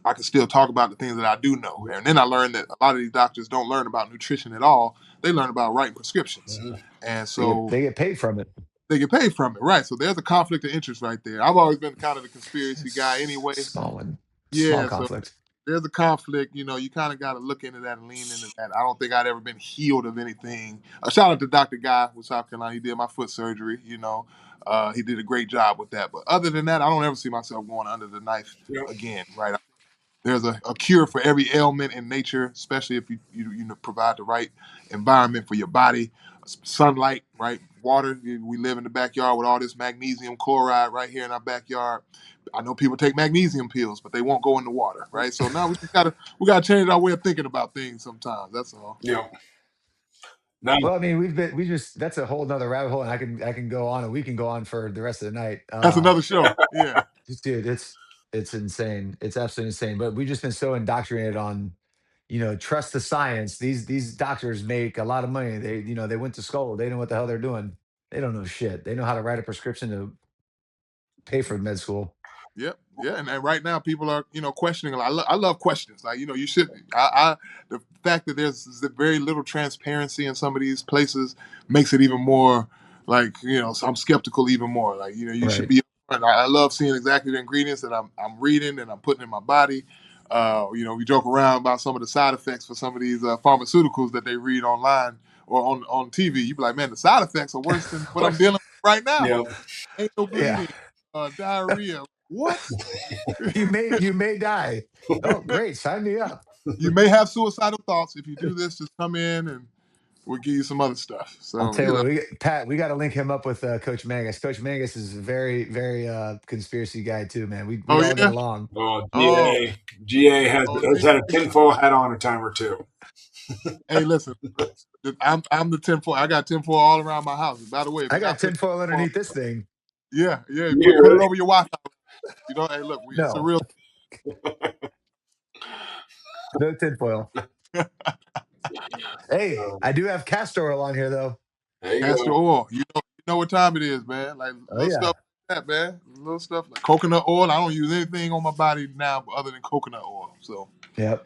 Speaker 1: I can still talk about the things that I do know." And then I learned that a lot of these doctors don't learn about nutrition at all. They learn about writing prescriptions.
Speaker 3: Mhm.
Speaker 1: And so
Speaker 2: They get paid from it.
Speaker 1: they get paid from it, right? So there's a conflict of interest right there. I've always been kind of the conspiracy guy anyway.
Speaker 2: Small one. Small
Speaker 1: Yeah, so
Speaker 2: conflict.
Speaker 1: there's a conflict. You kind of got to look into that and lean into that. I don't think I'd ever been healed of anything. A shout out to Dr. Guy with South Carolina. He did my foot surgery. He did a great job with that. But other than that, I don't ever see myself going under the knife
Speaker 3: Yeah.
Speaker 1: again, right? There's a cure for every ailment in nature, especially if you provide the right environment for your body. Sunlight, right? Water. We live in the backyard with all this magnesium chloride right here in our backyard. I know people take magnesium pills, but they won't go in the water, right? So now we gotta change our way of thinking about things sometimes. That's all.
Speaker 3: Yeah. No.
Speaker 2: Well, I mean, we just that's a whole nother rabbit hole, and I can go on and we can go on for the rest of the night.
Speaker 1: That's another show. Yeah.
Speaker 2: Dude, it's insane. It's absolutely insane. But we've just been so indoctrinated on, trust the science. These doctors make a lot of money. They went to school. They know what the hell they're doing. They don't know shit. They know how to write a prescription to pay for med school.
Speaker 1: Yep. Yeah. And right now people are, questioning a lot. I love questions. Like, you should, the fact that there's very little transparency in some of these places makes it even more like, so I'm skeptical even more. Like, you should
Speaker 2: Right.
Speaker 1: be, I love seeing exactly the ingredients that I'm reading and I'm putting in my body. We joke around about some of the side effects for some of these pharmaceuticals that they read online or on TV. You be like, man, the side effects are worse than what I'm dealing with right now.
Speaker 3: Yeah.
Speaker 1: Anal
Speaker 2: Yeah.
Speaker 1: bleeding, diarrhea. What?
Speaker 2: You may die. Oh, great. Sign me up.
Speaker 1: You may have suicidal thoughts. If you do this, just come in and we'll give you some other stuff.
Speaker 2: I'll
Speaker 1: So,
Speaker 2: tell you what, Pat, we got to link him up with Coach Mangus. Coach Mangus is a very, very conspiracy guy too, man. We
Speaker 1: oh
Speaker 2: all get
Speaker 1: yeah,
Speaker 2: along.
Speaker 3: Oh,
Speaker 1: oh,
Speaker 3: GA has
Speaker 1: oh,
Speaker 3: had a tinfoil hat on a time or two.
Speaker 1: hey, listen, I'm the tinfoil. I got tinfoil all around my house. By the way, if
Speaker 2: I
Speaker 1: you're
Speaker 2: got
Speaker 1: not putting
Speaker 2: tinfoil
Speaker 1: tinfoil,
Speaker 2: underneath this thing.
Speaker 1: yeah,
Speaker 3: You
Speaker 1: put it
Speaker 3: really?
Speaker 1: over your Wi-Fi. Hey, look, it's a
Speaker 2: No,
Speaker 1: real.
Speaker 2: no tinfoil. Hey, I do have castor oil on here though.
Speaker 3: There you
Speaker 1: Castor
Speaker 3: go.
Speaker 1: oil. You know what time it is, man. Like
Speaker 2: Oh
Speaker 1: little
Speaker 2: yeah.
Speaker 1: stuff like that, man. Little stuff like coconut oil. I don't use anything on my body now other than coconut oil. So
Speaker 2: Yep.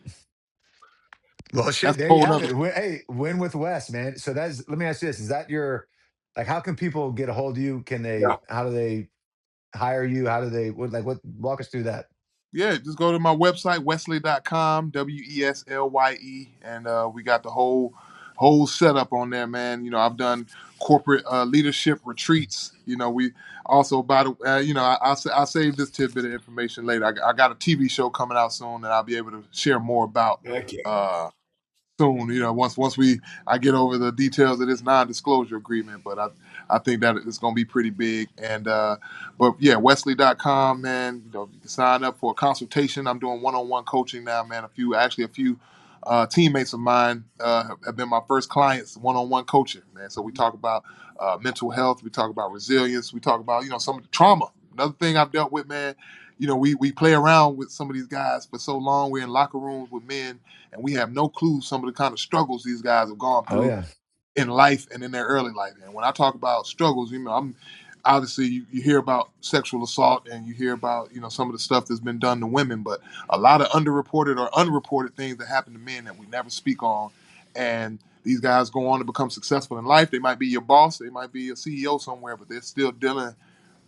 Speaker 2: Well, shit,
Speaker 1: that's a
Speaker 2: there you
Speaker 1: whole
Speaker 2: have
Speaker 1: nother.
Speaker 2: it. Hey, win with Wes, man. So let me ask you this. Is that your, like, how can people get a hold of you?
Speaker 3: Yeah.
Speaker 2: How do they hire you? How do they, walk us through that?
Speaker 1: Yeah, just go to my website, weslye.com, Weslye, and we got the whole setup on there, man. I've done corporate leadership retreats. We also I'll save this tidbit of information later. I got a TV show coming out soon that I'll be able to share more about.
Speaker 3: Heck yeah.
Speaker 1: Soon, once I get over the details of this non-disclosure agreement, but I think that it's going to be pretty big. And but yeah, Weslye.com, man. You can sign up for a consultation. I'm doing one-on-one coaching now, man. A few teammates of mine have been my first clients, one-on-one coaching, man. So we talk about mental health, we talk about resilience, we talk about some of the trauma. Another thing I've dealt with, man. we play around with some of these guys for so long. We're in locker rooms with men, and we have no clue some of the kind of struggles these guys have gone
Speaker 2: Oh
Speaker 1: through
Speaker 2: yeah.
Speaker 1: in life and in their early life. And when I talk about struggles, I'm obviously you hear about sexual assault and you hear about some of the stuff that's been done to women, but a lot of underreported or unreported things that happen to men that we never speak on. And these guys go on to become successful in life. They might be your boss, they might be a CEO somewhere, but they're still dealing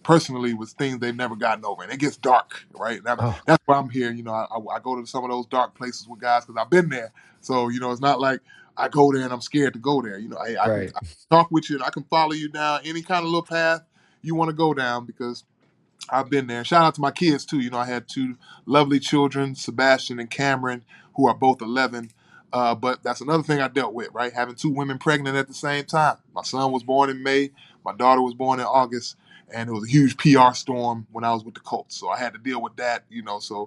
Speaker 1: personally with things they've never gotten over, and it gets dark, right?
Speaker 2: Oh,
Speaker 1: That's why I'm here. I go to some of those dark places with guys because I've been there. So it's not like I go there and I'm scared to go there.
Speaker 2: right.
Speaker 1: I can talk with you and I can follow you down any kind of little path you want to go down because I've been there. Shout out to my kids too. I had two lovely children, Sebastian and Cameron, who are both 11. But that's another thing I dealt with, right? Having two women pregnant at the same time. My son was born in May, my daughter was born in August, and it was a huge PR storm when I was with the Colts. So I had to deal with that. So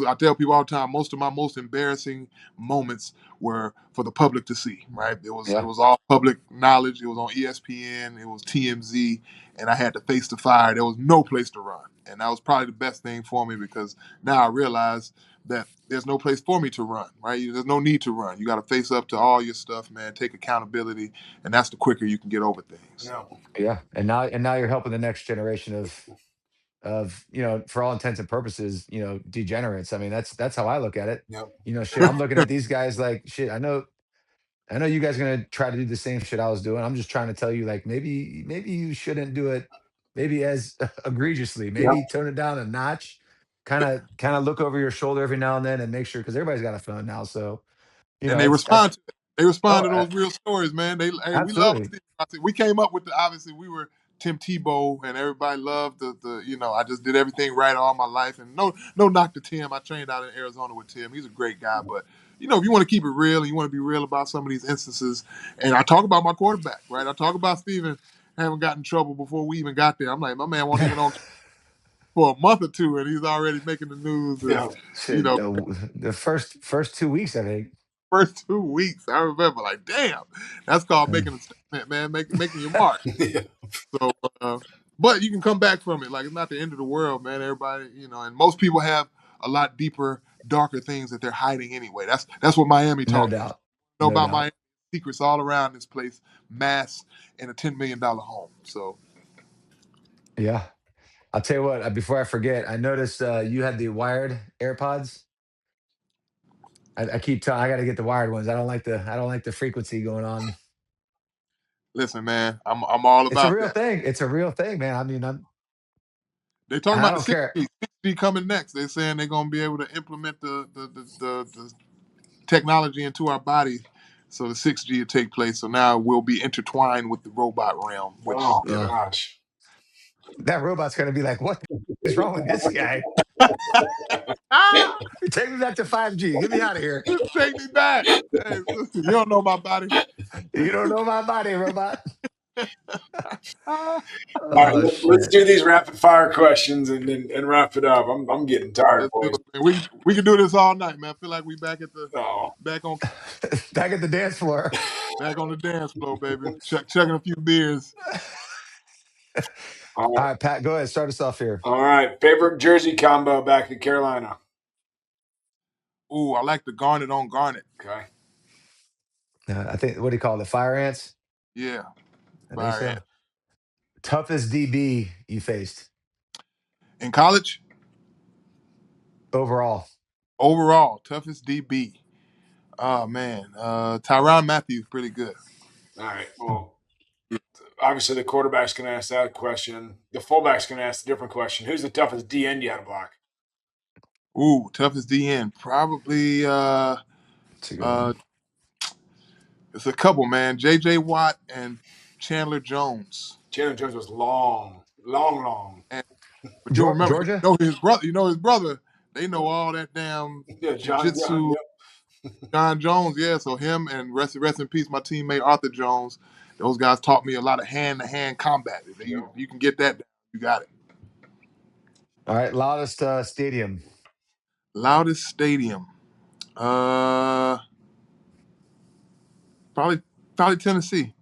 Speaker 1: I tell people all the time, most of my most embarrassing moments were for the public to see, right? It
Speaker 2: Yeah.
Speaker 1: was all public knowledge. It was on ESPN, it was TMZ, and I had to face the fire. There was no place to run. And that was probably the best thing for me because now I realize that there's no place for me to run, right? There's no need to run. You got to face up to all your stuff, man. Take accountability, and that's the quicker you can get over things.
Speaker 3: Yeah.
Speaker 2: Yeah. And now you're helping the next generation of for all intents and purposes, degenerates. I mean, that's how I look at it.
Speaker 3: Yeah.
Speaker 2: Shit, I'm looking at these guys like shit. I know you guys are gonna try to do the same shit I was doing. I'm just trying to tell you, like, maybe you shouldn't do it maybe as egregiously.
Speaker 3: Yeah.
Speaker 2: Maybe tone it down a notch. Kind of look over your shoulder every now and then and make sure because everybody's got a phone now. So
Speaker 1: And they
Speaker 2: it's
Speaker 1: respond
Speaker 2: that's
Speaker 1: to it. They respond
Speaker 2: oh
Speaker 1: to those real stories, man. Hey, we love
Speaker 2: absolutely.
Speaker 1: Steve. We came up with obviously we were Tim Tebow, and everybody loved the. I just did everything right all my life, and no knock to Tim. I trained out in Arizona with Tim. He's a great guy, but if you want to keep it real and you want to be real about some of these instances, and I talk about my quarterback, right? I talk about Steven having gotten in trouble before we even got there. I'm like, my man wasn't even on for a month or two, and he's already making the news, and
Speaker 3: Yeah.
Speaker 1: you
Speaker 2: Shit,
Speaker 1: know
Speaker 2: the first 2 weeks, I think.
Speaker 1: first 2 weeks, I remember like, damn, that's called making a statement, man, making your mark.
Speaker 3: Yeah.
Speaker 1: So, but you can come back from it. Like it's not the end of the world, man. Everybody, and most people have a lot deeper, darker things that they're hiding anyway. That's what Miami
Speaker 2: No
Speaker 1: taught me.
Speaker 2: doubt.
Speaker 1: Know
Speaker 2: No
Speaker 1: about
Speaker 2: doubt.
Speaker 1: Miami secrets all around this place, mass in a $10 million home. So
Speaker 2: Yeah. I'll tell you what, before I forget, I noticed you had the wired AirPods. I keep telling I got to get the wired ones. I don't like the frequency going on.
Speaker 1: listen, man, I'm all
Speaker 2: It's a
Speaker 1: about
Speaker 2: real
Speaker 1: that.
Speaker 2: thing. It's a real thing, man. I mean,
Speaker 1: They're talking
Speaker 2: I
Speaker 1: about the
Speaker 2: don't care.
Speaker 1: 6G coming next. They're saying they're going to be able to implement the technology into our body so the 6G will take place. So now we'll be intertwined with the robot realm, which,
Speaker 3: Oh
Speaker 2: Uh,
Speaker 3: gosh.
Speaker 2: that robot's gonna be like, what is wrong with this guy?
Speaker 1: ah,
Speaker 2: Take me back to 5G. Get me out of here.
Speaker 1: take me back. Hey, listen, you don't know my body.
Speaker 2: You don't know my body, robot.
Speaker 1: Ah,
Speaker 3: All right,
Speaker 2: Oh
Speaker 3: let's
Speaker 2: shit.
Speaker 3: do these rapid fire questions and wrap it up. I'm getting tired,
Speaker 1: let's do
Speaker 3: boys.
Speaker 1: it, man. We can do this all night, man. I feel like we
Speaker 3: Oh.
Speaker 1: back on
Speaker 2: Back at the dance floor.
Speaker 1: back on the dance floor, baby. Chugging a few beers.
Speaker 3: All
Speaker 2: All
Speaker 3: right.
Speaker 2: right, Pat, go ahead. Start us off here.
Speaker 3: All right. Favorite jersey combo back in Carolina.
Speaker 1: Ooh, I like the garnet on garnet.
Speaker 3: Okay.
Speaker 2: I think what do you call it? Fire ants?
Speaker 1: Yeah,
Speaker 2: I think
Speaker 1: fire
Speaker 2: so.
Speaker 1: ant.
Speaker 2: Toughest DB you faced
Speaker 1: In college,
Speaker 2: overall.
Speaker 1: overall, toughest DB. Oh man, Tyrann Matthews pretty good.
Speaker 3: All right. Well, obviously the quarterback's going to ask that question. The fullback's going to ask a different question. Who's the toughest DN you had to block?
Speaker 1: Ooh, toughest DN. Probably
Speaker 2: That's a good
Speaker 1: uh
Speaker 2: one.
Speaker 1: it's a couple, man. JJ Watt and Chandler Jones.
Speaker 3: Chandler Jones was long, long, long.
Speaker 1: And but you remember,
Speaker 2: Georgia?
Speaker 1: his brother, they know all that damn
Speaker 3: Yeah, John.
Speaker 1: jujitsu. John Jones, yeah. So him and rest in peace, my teammate Arthur Jones. Those guys taught me a lot of hand to hand combat.
Speaker 3: Yep.
Speaker 1: You can get that down, you got it.
Speaker 2: All right, loudest stadium.
Speaker 1: Loudest stadium. Probably Tennessee.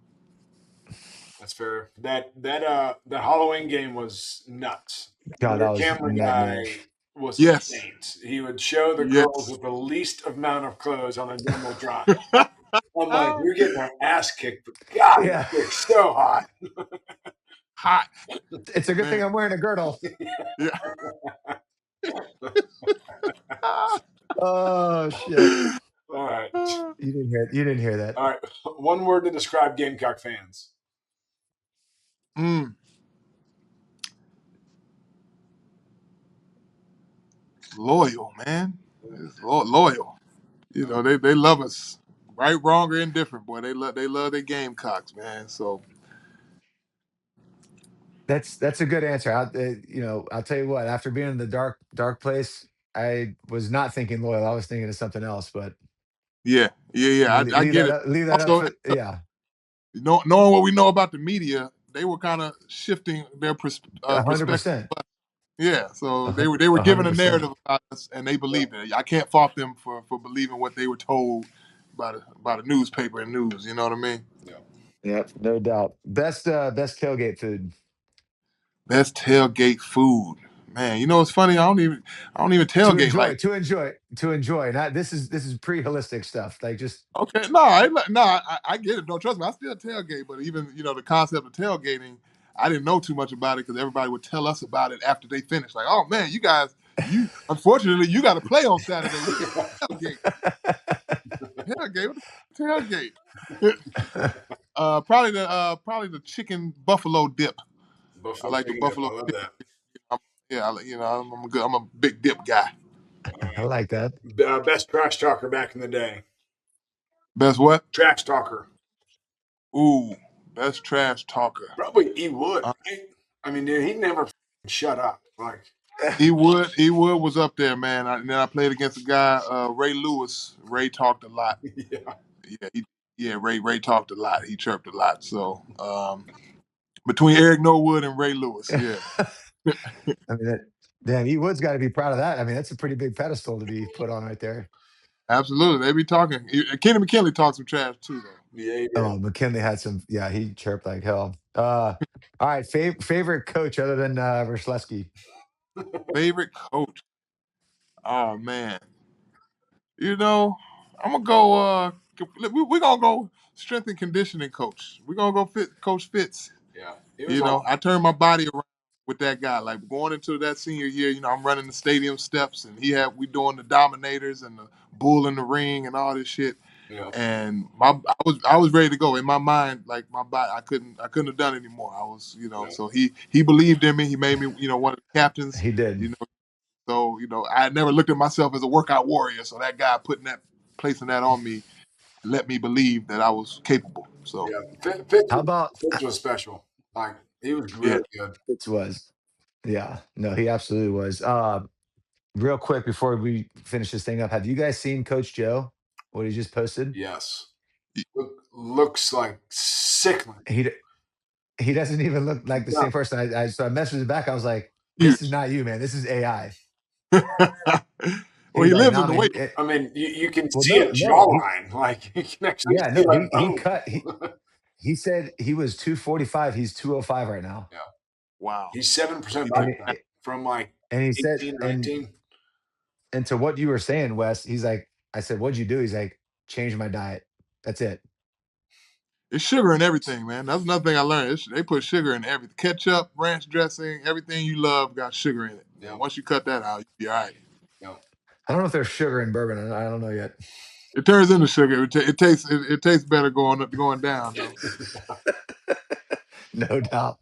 Speaker 3: That's fair. That Halloween game was nuts.
Speaker 2: God, that
Speaker 3: Your
Speaker 2: was
Speaker 3: camera guy
Speaker 2: nightmarish.
Speaker 3: was a
Speaker 1: Yes.
Speaker 3: saint. He would show the girls
Speaker 1: Yes.
Speaker 3: with the least amount of clothes on a jumbotron. I'm like, we're getting our ass kicked, but God,
Speaker 2: Yeah.
Speaker 3: it's so hot.
Speaker 1: Hot.
Speaker 2: It's a good thing
Speaker 1: Man.
Speaker 2: I'm wearing a girdle.
Speaker 1: Yeah.
Speaker 2: Oh shit!
Speaker 3: All right.
Speaker 2: You didn't hear that.
Speaker 3: All right. One word to describe Gamecock fans.
Speaker 1: Loyal, man. It's loyal. You know, they love us. Right, wrong, or indifferent, boy. They love their Gamecocks, man. So
Speaker 2: That's a good answer. I'll tell you what. After being in the dark place, I was not thinking loyal. I was thinking of something else. But
Speaker 1: yeah. I
Speaker 2: leave
Speaker 1: get
Speaker 2: that
Speaker 1: it.
Speaker 2: up. Leave that up
Speaker 1: Also,
Speaker 2: for yeah.
Speaker 1: knowing what we know about the media, they were kind of shifting their perspective.
Speaker 2: 100%.
Speaker 1: Yeah, so they were given a
Speaker 2: 100%.
Speaker 1: narrative about us, and they believed it. I can't fault them for believing what they were told by the newspaper and news. You know what I mean?
Speaker 2: Yep, no doubt. Best tailgate food.
Speaker 1: Best tailgate food, man. You know what's funny? I don't even
Speaker 2: To
Speaker 1: tailgate
Speaker 2: enjoy,
Speaker 1: like.
Speaker 2: to enjoy. Not this is pre-holistic stuff. Like just
Speaker 1: Okay, I get it. Don't trust me. I still tailgate, but even the concept of tailgating, I didn't know too much about it because everybody would tell us about it after they finished. Like, oh man, you guys, unfortunately you got to play on Saturday. You can tailgate, tailgate, what the tailgate. Probably the chicken buffalo dip. I
Speaker 3: Buffalo
Speaker 1: like the
Speaker 3: chicken dip.
Speaker 1: buffalo
Speaker 3: I love
Speaker 1: dip.
Speaker 3: that.
Speaker 1: I'm a big dip guy.
Speaker 2: I like that.
Speaker 3: Best trash talker back in the day.
Speaker 1: Best what?
Speaker 3: Trash talker.
Speaker 1: Ooh, best trash talker.
Speaker 3: Probably E Wood,
Speaker 1: Uh,
Speaker 3: right? I mean, dude, he'd never shut up. Like,
Speaker 1: E Wood was up there, man. And then I played against a guy, Ray Lewis. Ray talked a lot.
Speaker 3: yeah.
Speaker 1: Ray talked a lot. He chirped a lot. So between Eric Norwood and Ray Lewis, yeah,
Speaker 2: I mean, damn, E Wood's got to be proud of that. I mean, that's a pretty big pedestal to be put on right there.
Speaker 1: absolutely. They be talking. Kenny McKinley talks some trash too, though.
Speaker 3: Yeah,
Speaker 2: Oh, McKinley had some. Yeah, he chirped like hell. All right, favorite coach other than Versleski.
Speaker 1: Favorite coach? Oh man, I'm gonna go. We're gonna go strength and conditioning coach. We're gonna go Coach Fitz.
Speaker 3: yeah. He was on.
Speaker 1: I turned my body around with that guy. Like going into that senior year, I'm running the stadium steps, and we doing the dominators and the bull in the ring and all this shit.
Speaker 3: Yeah.
Speaker 1: And I was ready to go in my mind. Like my body, I couldn't have done anymore. I was, So he believed in me. He made me, one of the captains.
Speaker 2: He did.
Speaker 1: So I had never looked at myself as a workout warrior. So that guy placing that on me, let me believe that I was capable. So
Speaker 3: yeah. Fitz
Speaker 2: How about
Speaker 3: was special. Like, he was
Speaker 1: yeah.
Speaker 3: really good.
Speaker 2: Fitz was? Yeah, no, he absolutely was. Real quick before we finish this thing up, have you guys seen Coach Joe? What he just posted?
Speaker 3: Yes. Looks like sickening.
Speaker 2: He doesn't even look like the
Speaker 3: No.
Speaker 2: same person. So I messaged him baim. I was like,
Speaker 1: Huge.
Speaker 2: "This is not you, man. This is AI."
Speaker 1: Well, he
Speaker 2: like,
Speaker 1: lives
Speaker 2: "Nah,
Speaker 1: in the
Speaker 2: man,
Speaker 1: weight.
Speaker 3: I mean, you can
Speaker 2: well,
Speaker 3: see a
Speaker 2: no,
Speaker 3: jawline. Like, you can actually
Speaker 2: yeah,
Speaker 3: see,
Speaker 2: no,
Speaker 3: like,
Speaker 2: he
Speaker 3: boom.
Speaker 2: cut. He said he was 245. He's 205 right now.
Speaker 3: Yeah.
Speaker 1: Wow.
Speaker 3: He's 7%
Speaker 1: He
Speaker 3: body
Speaker 1: did-
Speaker 3: fat from like
Speaker 2: And he said,
Speaker 3: 18, 19.
Speaker 2: and to what you were saying, Wes, he's like, I said, "What'd you do?" He's like, "Change my diet. That's it."
Speaker 1: It's sugar in everything, man. That's another thing I learned. They put sugar in everything. Ketchup, ranch dressing, everything you love got sugar in it.
Speaker 3: Yeah.
Speaker 1: Once you cut that out, you'll be all right.
Speaker 3: Yeah.
Speaker 2: I don't know if there's sugar in bourbon. I don't know yet.
Speaker 1: It turns into sugar. It tastes better going down, though.
Speaker 2: No doubt.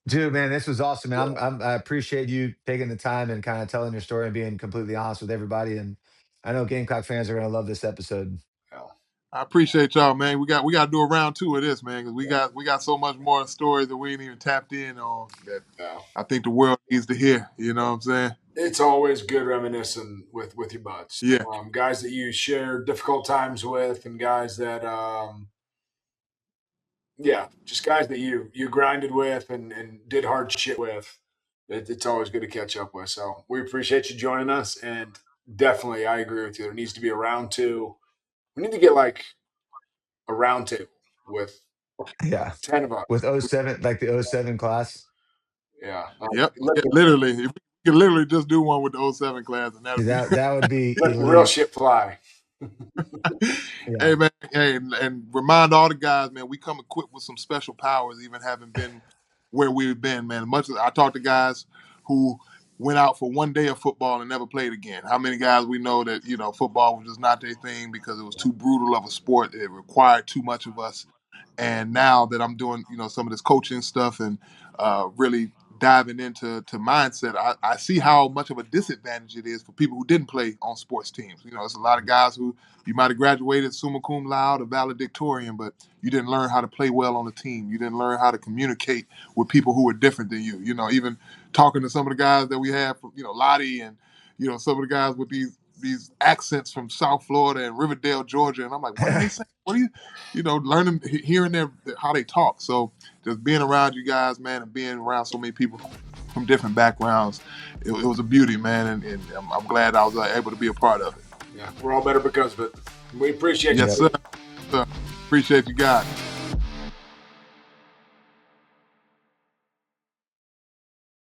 Speaker 2: Dude, man, this was awesome, man. I appreciate you taking the time and kind of telling your story and being completely honest with everybody. And I know Gamecock fans are going to love this episode.
Speaker 3: Yeah.
Speaker 1: I appreciate y'all, man. We got to do a round 2 of this, man, because we got so much more stories that we ain't even tapped in on that I think the world needs to hear. You know what I'm saying?
Speaker 3: It's always good reminiscing with your buds.
Speaker 1: Yeah.
Speaker 3: Guys that you share difficult times with, and guys that just guys that you grinded with and did hard shit with. It's always good to catch up with. So we appreciate you joining us, and definitely I agree with you. There needs to be a round 2. We need to get like a round table with
Speaker 2: Yeah.
Speaker 3: 10 of us.
Speaker 2: With 07, like the 07 class.
Speaker 3: Yeah.
Speaker 1: Yep. Literally. We could literally just do one with the 07 class, and
Speaker 2: That would be
Speaker 3: Let the real
Speaker 2: elite.
Speaker 3: shit fly.
Speaker 2: Yeah.
Speaker 1: Hey man, hey, and remind all the guys, man, we come equipped with some special powers, even having been where we've been, man. Much as I talk to guys who went out for one day of football and never played again. How many guys we know that, football was just not their thing because it was too brutal of a sport. It required too much of us. And now that I'm doing, some of this coaching stuff and really diving into mindset, I see how much of a disadvantage it is for people who didn't play on sports teams. There's a lot of guys who you might have graduated summa cum laude or valedictorian, but you didn't learn how to play well on the team. You didn't learn how to communicate with people who were different than you. Even talking to some of the guys that we have, Lottie and, some of the guys with these accents from South Florida and Riverdale, Georgia. And I'm like, what are they saying? What are you, learning, hearing how they talk. So just being around you guys, man, and being around so many people from different backgrounds, it was a beauty, man. And I'm glad I was able to be a part of it.
Speaker 3: Yeah, we're all better because of it. We appreciate you.
Speaker 1: Yes, sir. Appreciate you guys.